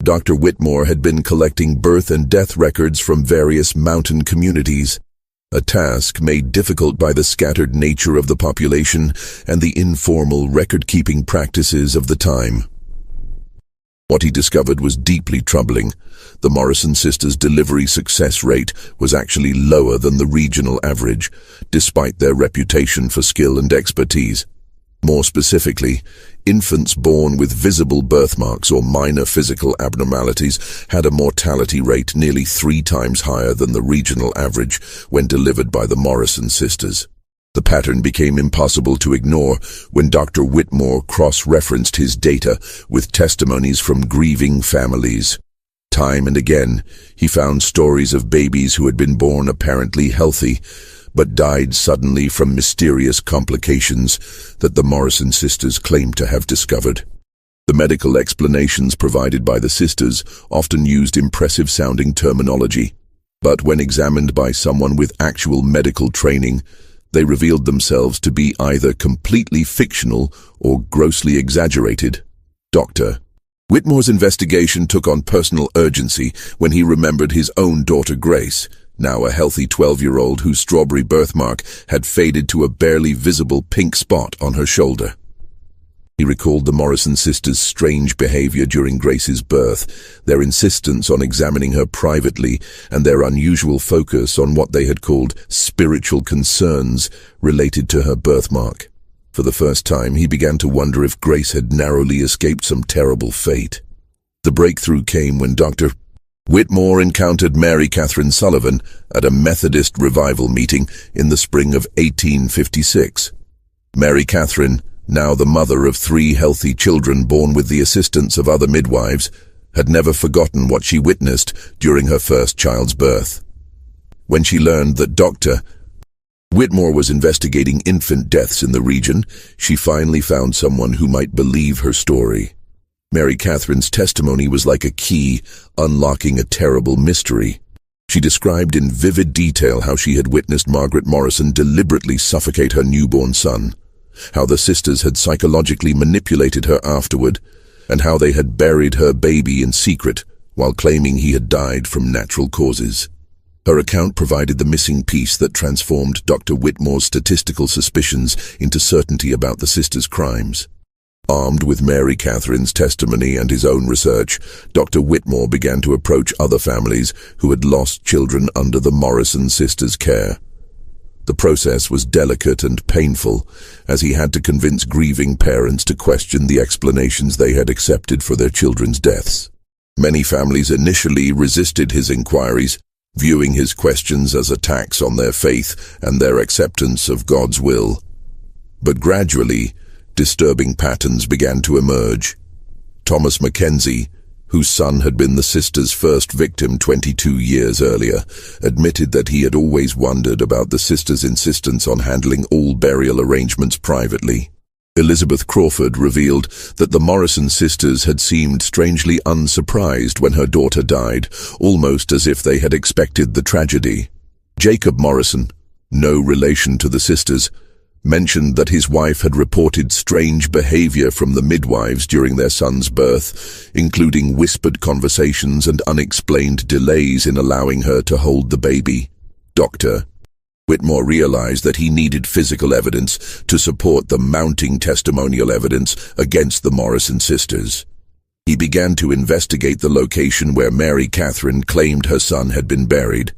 Dr. Whitmore had been collecting birth and death records from various mountain communities, a task made difficult by the scattered nature of the population and the informal record-keeping practices of the time. What he discovered was deeply troubling. The Morrison sisters' delivery success rate was actually lower than the regional average, despite their reputation for skill and expertise. More specifically, infants born with visible birthmarks or minor physical abnormalities had a mortality rate nearly 3 times higher than the regional average when delivered by the Morrison sisters. The pattern became impossible to ignore when Dr. Whitmore cross-referenced his data with testimonies from grieving families. Time and again, he found stories of babies who had been born apparently healthy, but died suddenly from mysterious complications that the Morrison sisters claimed to have discovered. The medical explanations provided by the sisters often used impressive-sounding terminology, but when examined by someone with actual medical training, they revealed themselves to be either completely fictional or grossly exaggerated. Dr. Whitmore's investigation took on personal urgency when he remembered his own daughter Grace, now a healthy 12-year-old whose strawberry birthmark had faded to a barely visible pink spot on her shoulder. He recalled the Morrison sisters' strange behavior during Grace's birth, their insistence on examining her privately, and their unusual focus on what they had called spiritual concerns related to her birthmark. For the first time, he began to wonder if Grace had narrowly escaped some terrible fate. The breakthrough came when Dr. Whitmore encountered Mary Catherine Sullivan at a Methodist revival meeting in the spring of 1856. Mary Catherine, now the mother of 3 healthy children born with the assistance of other midwives, had never forgotten what she witnessed during her first child's birth. When she learned that Dr. Whitmore was investigating infant deaths in the region, she finally found someone who might believe her story. Mary Catherine's testimony was like a key, unlocking a terrible mystery. She described in vivid detail how she had witnessed Margaret Morrison deliberately suffocate her newborn son, how the sisters had psychologically manipulated her afterward, and how they had buried her baby in secret while claiming he had died from natural causes. Her account provided the missing piece that transformed Dr. Whitmore's statistical suspicions into certainty about the sisters' crimes. Armed with Mary Catherine's testimony and his own research, Dr. Whitmore began to approach other families who had lost children under the Morrison sisters' care. The process was delicate and painful, as he had to convince grieving parents to question the explanations they had accepted for their children's deaths. Many families initially resisted his inquiries, viewing his questions as attacks on their faith and their acceptance of God's will. But gradually, disturbing patterns began to emerge. Thomas Mackenzie, whose son had been the sisters' first victim 22 years earlier, admitted that he had always wondered about the sisters' insistence on handling all burial arrangements privately. Elizabeth Crawford revealed that the Morrison sisters had seemed strangely unsurprised when her daughter died, almost as if they had expected the tragedy. Jacob Morrison, no relation to the sisters, mentioned that his wife had reported strange behavior from the midwives during their son's birth, including whispered conversations and unexplained delays in allowing her to hold the baby. Dr. Whitmore realized that he needed physical evidence to support the mounting testimonial evidence against the Morrison sisters. He began to investigate the location where Mary Catherine claimed her son had been buried,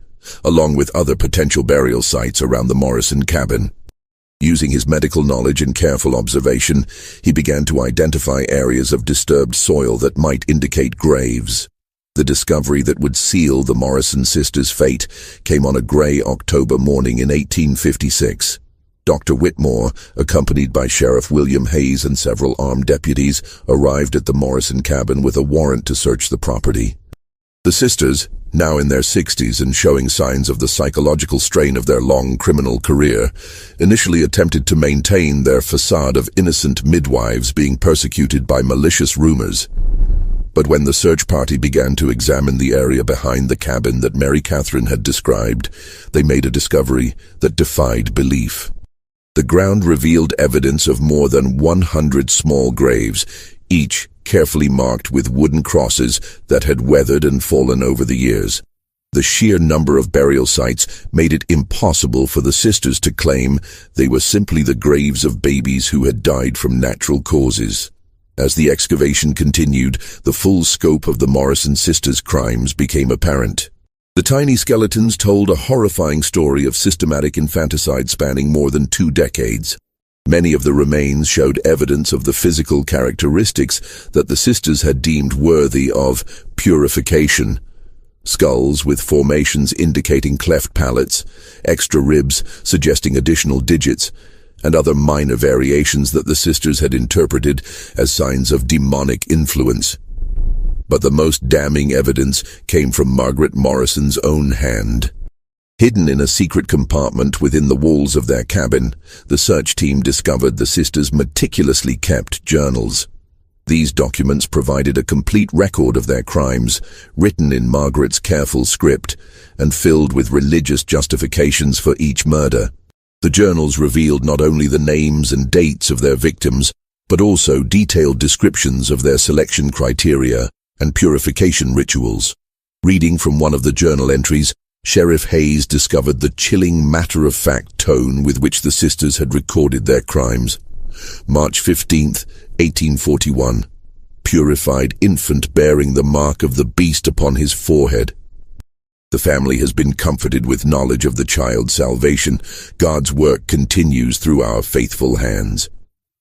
along with other potential burial sites around the Morrison cabin. Using his medical knowledge and careful observation, he began to identify areas of disturbed soil that might indicate graves. The discovery that would seal the Morrison sisters' fate came on a grey October morning in 1856. Dr. Whitmore, accompanied by Sheriff William Hayes and several armed deputies, arrived at the Morrison cabin with a warrant to search the property. The sisters, now in their 60s and showing signs of the psychological strain of their long criminal career, initially attempted to maintain their facade of innocent midwives being persecuted by malicious rumors. But when the search party began to examine the area behind the cabin that Mary Catherine had described, they made a discovery that defied belief. The ground revealed evidence of more than 100 small graves, each carefully marked with wooden crosses that had weathered and fallen over the years. The sheer number of burial sites made it impossible for the sisters to claim they were simply the graves of babies who had died from natural causes. As the excavation continued, the full scope of the Morrison sisters' crimes became apparent. The tiny skeletons told a horrifying story of systematic infanticide spanning more than 2 decades. Many of the remains showed evidence of the physical characteristics that the sisters had deemed worthy of purification. Skulls with formations indicating cleft palates, extra ribs suggesting additional digits, and other minor variations that the sisters had interpreted as signs of demonic influence. But the most damning evidence came from Margaret Morrison's own hand. Hidden in a secret compartment within the walls of their cabin, the search team discovered the sisters' meticulously kept journals. These documents provided a complete record of their crimes, written in Margaret's careful script, and filled with religious justifications for each murder. The journals revealed not only the names and dates of their victims, but also detailed descriptions of their selection criteria and purification rituals. Reading from one of the journal entries, Sheriff Hayes discovered the chilling matter-of-fact tone with which the sisters had recorded their crimes. March 15th, 1841. Purified infant bearing the mark of the beast upon his forehead. The family has been comforted with knowledge of the child's salvation. God's work continues through our faithful hands.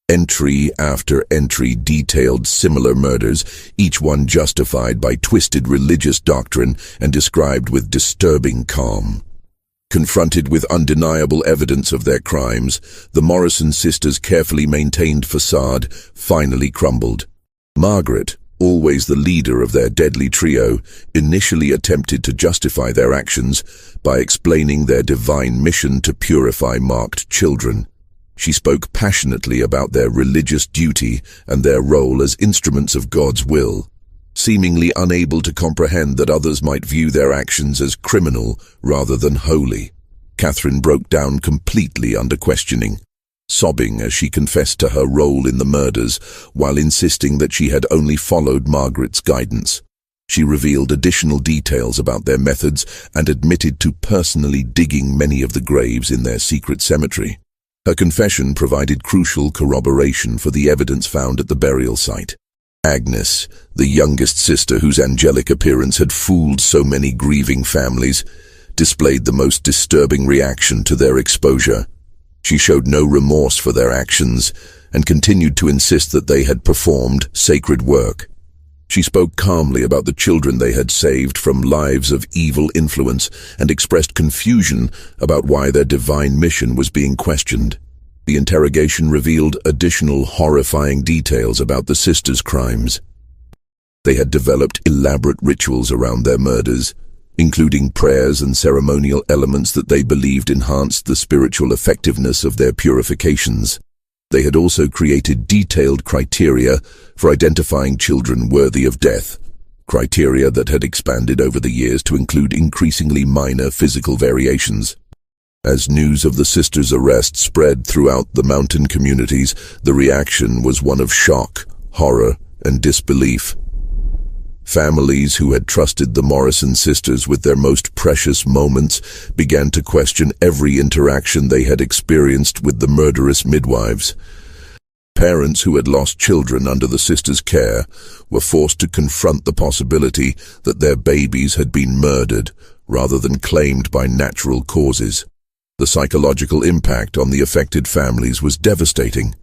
Entry after entry detailed similar murders, each one justified by twisted religious doctrine and described with disturbing calm. Confronted with undeniable evidence of their crimes, the Morrison sisters' carefully maintained facade finally crumbled. Margaret, always the leader of their deadly trio, initially attempted to justify their actions by explaining their divine mission to purify marked children. She spoke passionately about their religious duty and their role as instruments of God's will, seemingly unable to comprehend that others might view their actions as criminal rather than holy. Catherine broke down completely under questioning, sobbing as she confessed to her role in the murders while insisting that she had only followed Margaret's guidance. She revealed additional details about their methods and admitted to personally digging many of the graves in their secret cemetery. Her confession provided crucial corroboration for the evidence found at the burial site. Agnes, the youngest sister whose angelic appearance had fooled so many grieving families, displayed the most disturbing reaction to their exposure. She showed no remorse for their actions and continued to insist that they had performed sacred work. She spoke calmly about the children they had saved from lives of evil influence and expressed confusion about why their divine mission was being questioned. The interrogation revealed additional horrifying details about the sisters' crimes. They had developed elaborate rituals around their murders, including prayers and ceremonial elements that they believed enhanced the spiritual effectiveness of their purifications. They had also created detailed criteria for identifying children worthy of death, criteria that had expanded over the years to include increasingly minor physical variations. As news of the sisters' arrest spread throughout the mountain communities, the reaction was one of shock, horror, and disbelief. Families who had trusted the Morrison sisters with their most precious moments began to question every interaction they had experienced with the murderous midwives. Parents who had lost children under the sisters' care were forced to confront the possibility that their babies had been murdered rather than claimed by natural causes. The psychological impact on the affected families was devastating.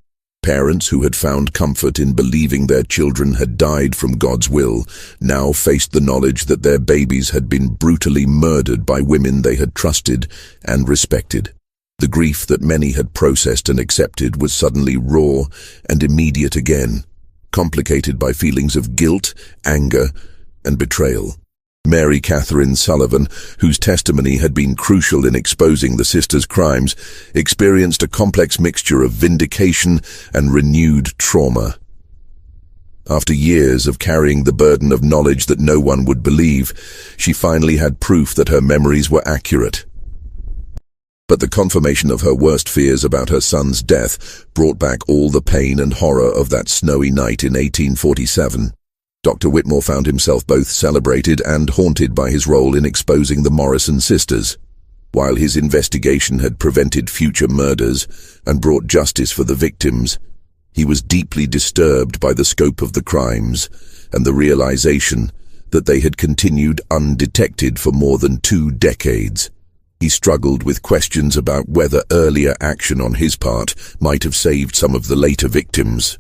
Parents who had found comfort in believing their children had died from God's will now faced the knowledge that their babies had been brutally murdered by women they had trusted and respected. The grief that many had processed and accepted was suddenly raw and immediate again, complicated by feelings of guilt, anger, and betrayal. Mary Catherine Sullivan, whose testimony had been crucial in exposing the sisters' crimes, experienced a complex mixture of vindication and renewed trauma. After years of carrying the burden of knowledge that no one would believe, she finally had proof that her memories were accurate. But the confirmation of her worst fears about her son's death brought back all the pain and horror of that snowy night in 1847. Dr. Whitmore found himself both celebrated and haunted by his role in exposing the Morrison sisters. While his investigation had prevented future murders and brought justice for the victims, he was deeply disturbed by the scope of the crimes and the realization that they had continued undetected for more than 2 decades. He struggled with questions about whether earlier action on his part might have saved some of the later victims.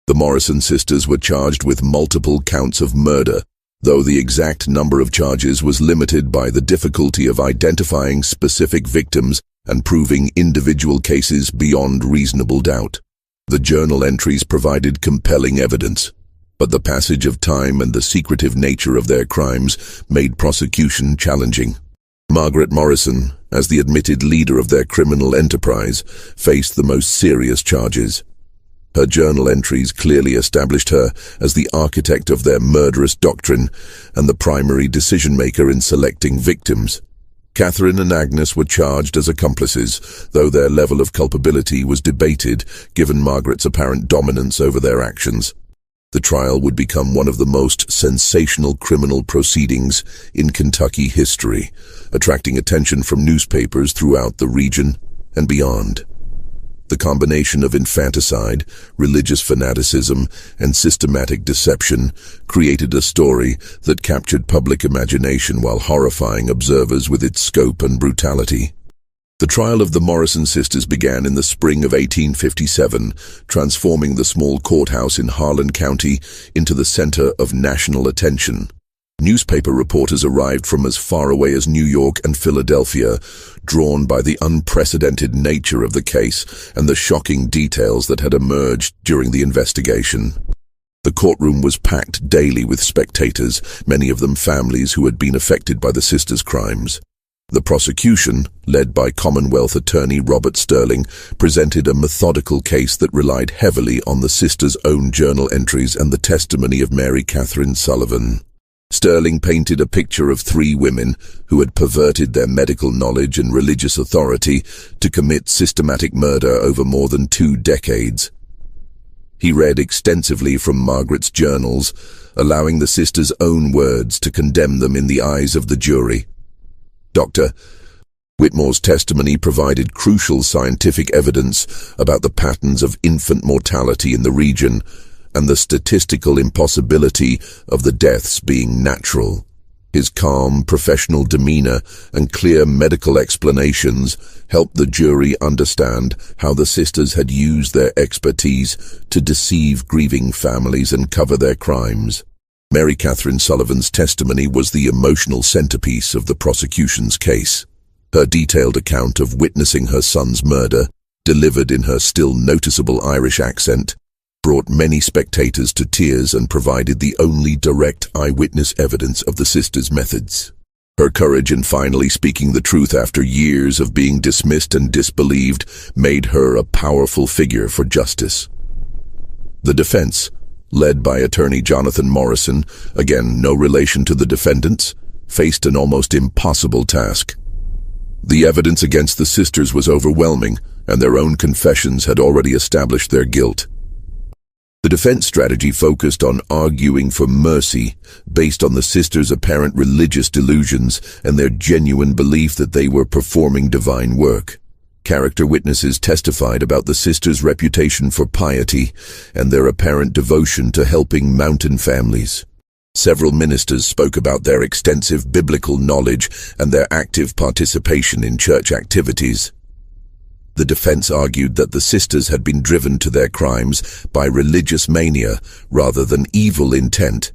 The Morrison sisters were charged with multiple counts of murder, though the exact number of charges was limited by the difficulty of identifying specific victims and proving individual cases beyond reasonable doubt. The journal entries provided compelling evidence, but the passage of time and the secretive nature of their crimes made prosecution challenging. Margaret Morrison, as the admitted leader of their criminal enterprise, faced the most serious charges. Her journal entries clearly established her as the architect of their murderous doctrine and the primary decision-maker in selecting victims. Catherine and Agnes were charged as accomplices, though their level of culpability was debated given Margaret's apparent dominance over their actions. The trial would become one of the most sensational criminal proceedings in Kentucky history, attracting attention from newspapers throughout the region and beyond. The combination of infanticide, religious fanaticism, and systematic deception created a story that captured public imagination while horrifying observers with its scope and brutality. The trial of the Morrison sisters began in the spring of 1857, transforming the small courthouse in Harlan County into the center of national attention. Newspaper reporters arrived from as far away as New York and Philadelphia, drawn by the unprecedented nature of the case and the shocking details that had emerged during the investigation. The courtroom was packed daily with spectators, many of them families who had been affected by the sisters' crimes. The prosecution, led by Commonwealth Attorney Robert Sterling, presented a methodical case that relied heavily on the sisters' own journal entries and the testimony of Mary Catherine Sullivan. Sterling painted a picture of three women who had perverted their medical knowledge and religious authority to commit systematic murder over more than 2 decades. He read extensively from Margaret's journals, allowing the sisters' own words to condemn them in the eyes of the jury. Dr. Whitmore's testimony provided crucial scientific evidence about the patterns of infant mortality in the region and the statistical impossibility of the deaths being natural. His calm, professional demeanor and clear medical explanations helped the jury understand how the sisters had used their expertise to deceive grieving families and cover their crimes. Mary Catherine Sullivan's testimony was the emotional centerpiece of the prosecution's case. Her detailed account of witnessing her son's murder, delivered in her still noticeable Irish accent, brought many spectators to tears and provided the only direct eyewitness evidence of the sisters' methods. Her courage in finally speaking the truth after years of being dismissed and disbelieved made her a powerful figure for justice. The defense, led by attorney Jonathan Morrison, again no relation to the defendants, faced an almost impossible task. The evidence against the sisters was overwhelming, and their own confessions had already established their guilt. The defense strategy focused on arguing for mercy based on the sisters' apparent religious delusions and their genuine belief that they were performing divine work. Character witnesses testified about the sisters' reputation for piety and their apparent devotion to helping mountain families. Several ministers spoke about their extensive biblical knowledge and their active participation in church activities. The defense argued that the sisters had been driven to their crimes by religious mania rather than evil intent,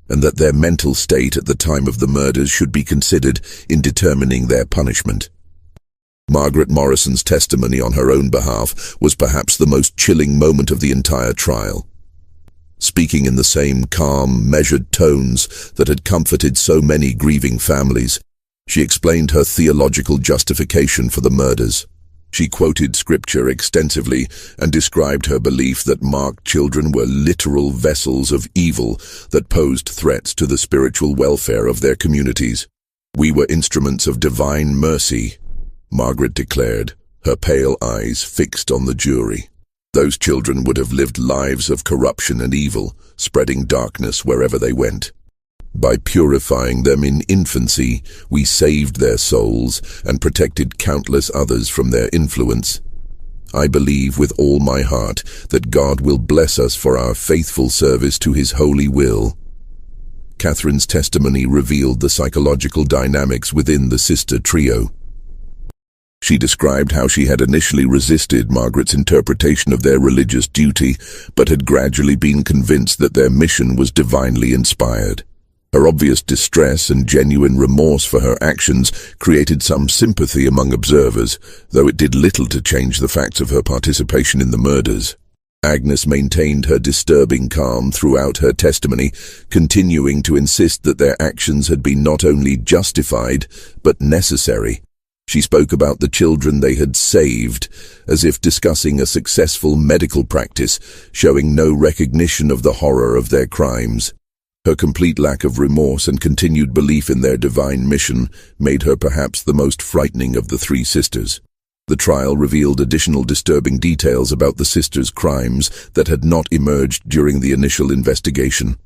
and that their mental state at the time of the murders should be considered in determining their punishment. Margaret Morrison's testimony on her own behalf was perhaps the most chilling moment of the entire trial. Speaking in the same calm, measured tones that had comforted so many grieving families, she explained her theological justification for the murders. She quoted scripture extensively and described her belief that marked children were literal vessels of evil that posed threats to the spiritual welfare of their communities. "We were instruments of divine mercy," Margaret declared, her pale eyes fixed on the jury. Those children would have lived lives of corruption and evil, spreading darkness wherever they went. By purifying them in infancy, we saved their souls and protected countless others from their influence. I believe with all my heart that God will bless us for our faithful service to His holy will. Catherine's testimony revealed the psychological dynamics within the sister trio. She described how she had initially resisted Margaret's interpretation of their religious duty, but had gradually been convinced that their mission was divinely inspired. Her obvious distress and genuine remorse for her actions created some sympathy among observers, though it did little to change the facts of her participation in the murders. Agnes maintained her disturbing calm throughout her testimony, continuing to insist that their actions had been not only justified, but necessary. She spoke about the children they had saved, as if discussing a successful medical practice, showing no recognition of the horror of their crimes. Her complete lack of remorse and continued belief in their divine mission made her perhaps the most frightening of the three sisters. The trial revealed additional disturbing details about the sisters' crimes that had not emerged during the initial investigation.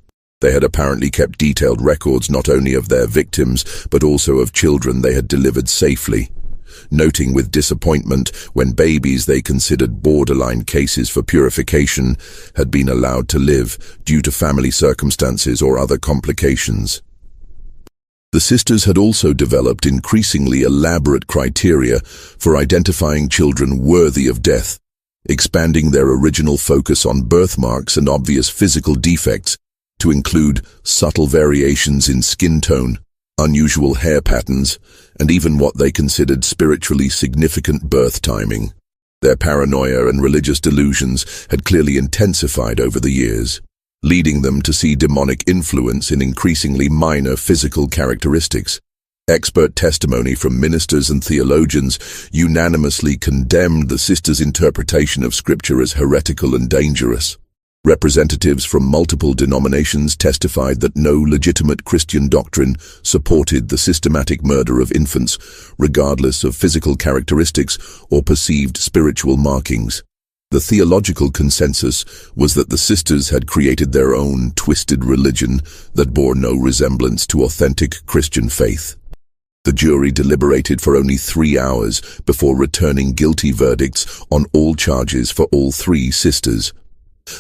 They had apparently kept detailed records not only of their victims, but also of children they had delivered safely, noting with disappointment when babies they considered borderline cases for purification had been allowed to live due to family circumstances or other complications. The sisters had also developed increasingly elaborate criteria for identifying children worthy of death, expanding their original focus on birthmarks and obvious physical defects to include subtle variations in skin tone, unusual hair patterns, and even what they considered spiritually significant birth timing. Their paranoia and religious delusions had clearly intensified over the years, leading them to see demonic influence in increasingly minor physical characteristics. Expert testimony from ministers and theologians unanimously condemned the sisters' interpretation of Scripture as heretical and dangerous. Representatives from multiple denominations testified that no legitimate Christian doctrine supported the systematic murder of infants, regardless of physical characteristics or perceived spiritual markings. The theological consensus was that the sisters had created their own twisted religion that bore no resemblance to authentic Christian faith. The jury deliberated for only 3 hours before returning guilty verdicts on all charges for all 3 sisters.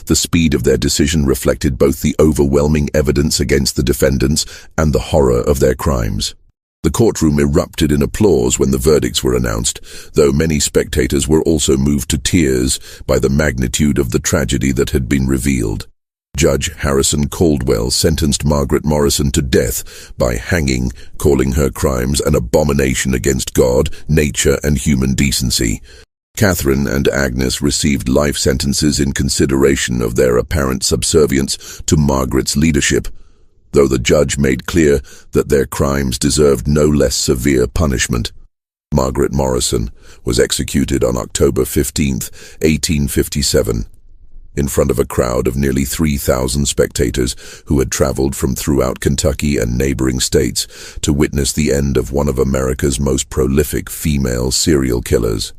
The speed of their decision reflected both the overwhelming evidence against the defendants and the horror of their crimes. The courtroom erupted in applause when the verdicts were announced, though many spectators were also moved to tears by the magnitude of the tragedy that had been revealed. Judge Harrison Caldwell sentenced Margaret Morrison to death by hanging, calling her crimes an abomination against God, nature, and human decency. Catherine and Agnes received life sentences in consideration of their apparent subservience to Margaret's leadership, though the judge made clear that their crimes deserved no less severe punishment. Margaret Morrison was executed on October 15, 1857. In front of a crowd of nearly 3,000 spectators who had traveled from throughout Kentucky and neighboring states to witness the end of one of America's most prolific female serial killers.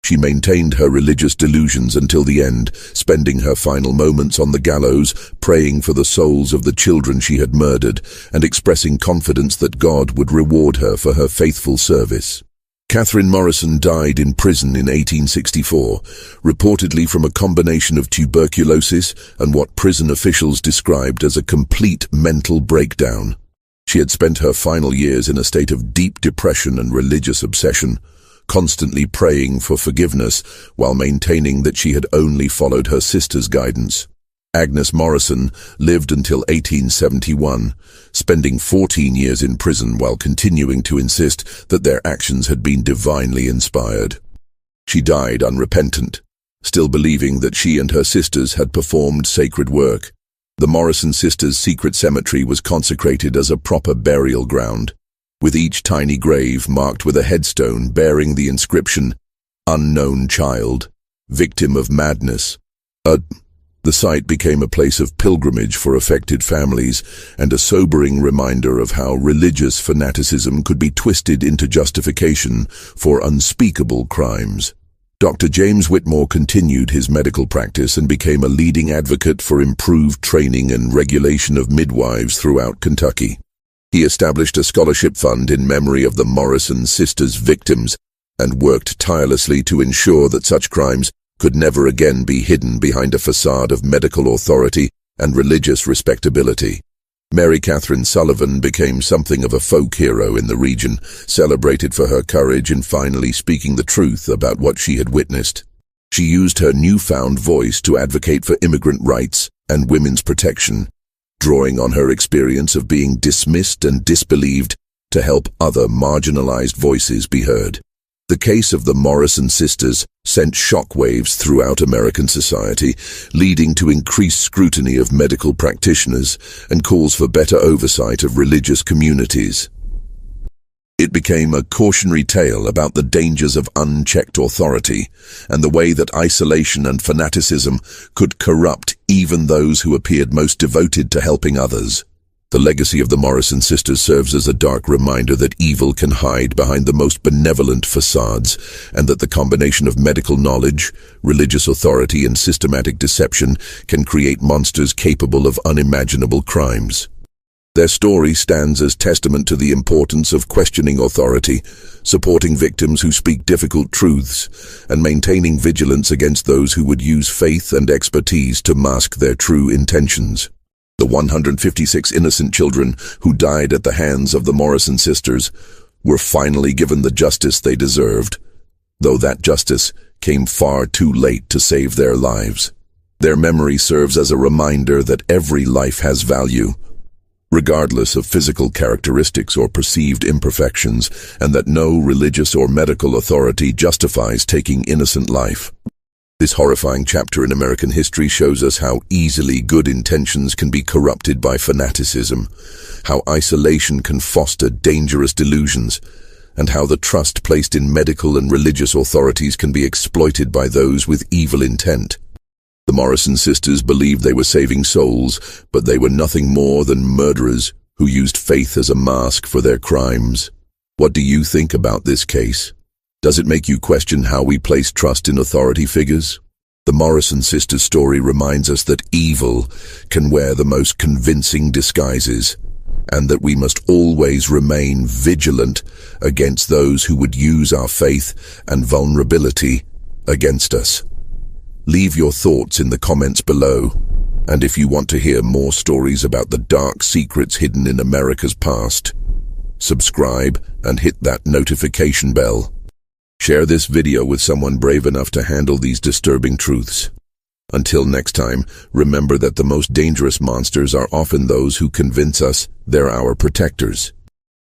She maintained her religious delusions until the end, spending her final moments on the gallows, praying for the souls of the children she had murdered, and expressing confidence that God would reward her for her faithful service. Catherine Morrison died in prison in 1864, reportedly from a combination of tuberculosis and what prison officials described as a complete mental breakdown. She had spent her final years in a state of deep depression and religious obsession, constantly praying for forgiveness while maintaining that she had only followed her sister's guidance. Agnes Morrison lived until 1871, spending 14 years in prison while continuing to insist that their actions had been divinely inspired. She died unrepentant, still believing that she and her sisters had performed sacred work. The Morrison sisters' secret cemetery was consecrated as a proper burial ground, with each tiny grave marked with a headstone bearing the inscription, "Unknown Child, Victim of Madness." The site became a place of pilgrimage for affected families and a sobering reminder of how religious fanaticism could be twisted into justification for unspeakable crimes. Dr. James Whitmore continued his medical practice and became a leading advocate for improved training and regulation of midwives throughout Kentucky. He established a scholarship fund in memory of the Morrison sisters' victims and worked tirelessly to ensure that such crimes could never again be hidden behind a facade of medical authority and religious respectability. Mary Catherine Sullivan became something of a folk hero in the region, celebrated for her courage in finally speaking the truth about what she had witnessed. She used her newfound voice to advocate for immigrant rights and women's protection, drawing on her experience of being dismissed and disbelieved to help other marginalized voices be heard. The case of the Morrison sisters sent shockwaves throughout American society, leading to increased scrutiny of medical practitioners and calls for better oversight of religious communities. It became a cautionary tale about the dangers of unchecked authority and the way that isolation and fanaticism could corrupt even those who appeared most devoted to helping others. The legacy of the Morrison sisters serves as a dark reminder that evil can hide behind the most benevolent facades, and that the combination of medical knowledge, religious authority, and systematic deception can create monsters capable of unimaginable crimes. Their story stands as testament to the importance of questioning authority, supporting victims who speak difficult truths, and maintaining vigilance against those who would use faith and expertise to mask their true intentions. The The 156 innocent children who died at the hands of the Morrison sisters were finally given the justice they deserved, though that justice came far too late to save their lives. Their memory serves as a reminder that every life has value, regardless of physical characteristics or perceived imperfections, and that no religious or medical authority justifies taking innocent life. This horrifying chapter in American history shows us how easily good intentions can be corrupted by fanaticism, how isolation can foster dangerous delusions, and how the trust placed in medical and religious authorities can be exploited by those with evil intent. The Morrison sisters believed they were saving souls, but they were nothing more than murderers who used faith as a mask for their crimes. What do you think about this case? Does it make you question how we place trust in authority figures? The Morrison sisters' story reminds us that evil can wear the most convincing disguises, and that we must always remain vigilant against those who would use our faith and vulnerability against us. Leave your thoughts in the comments below, and if you want to hear more stories about the dark secrets hidden in America's past, subscribe and hit that notification bell. Share this video with someone brave enough to handle these disturbing truths. Until next time, remember that the most dangerous monsters are often those who convince us they're our protectors.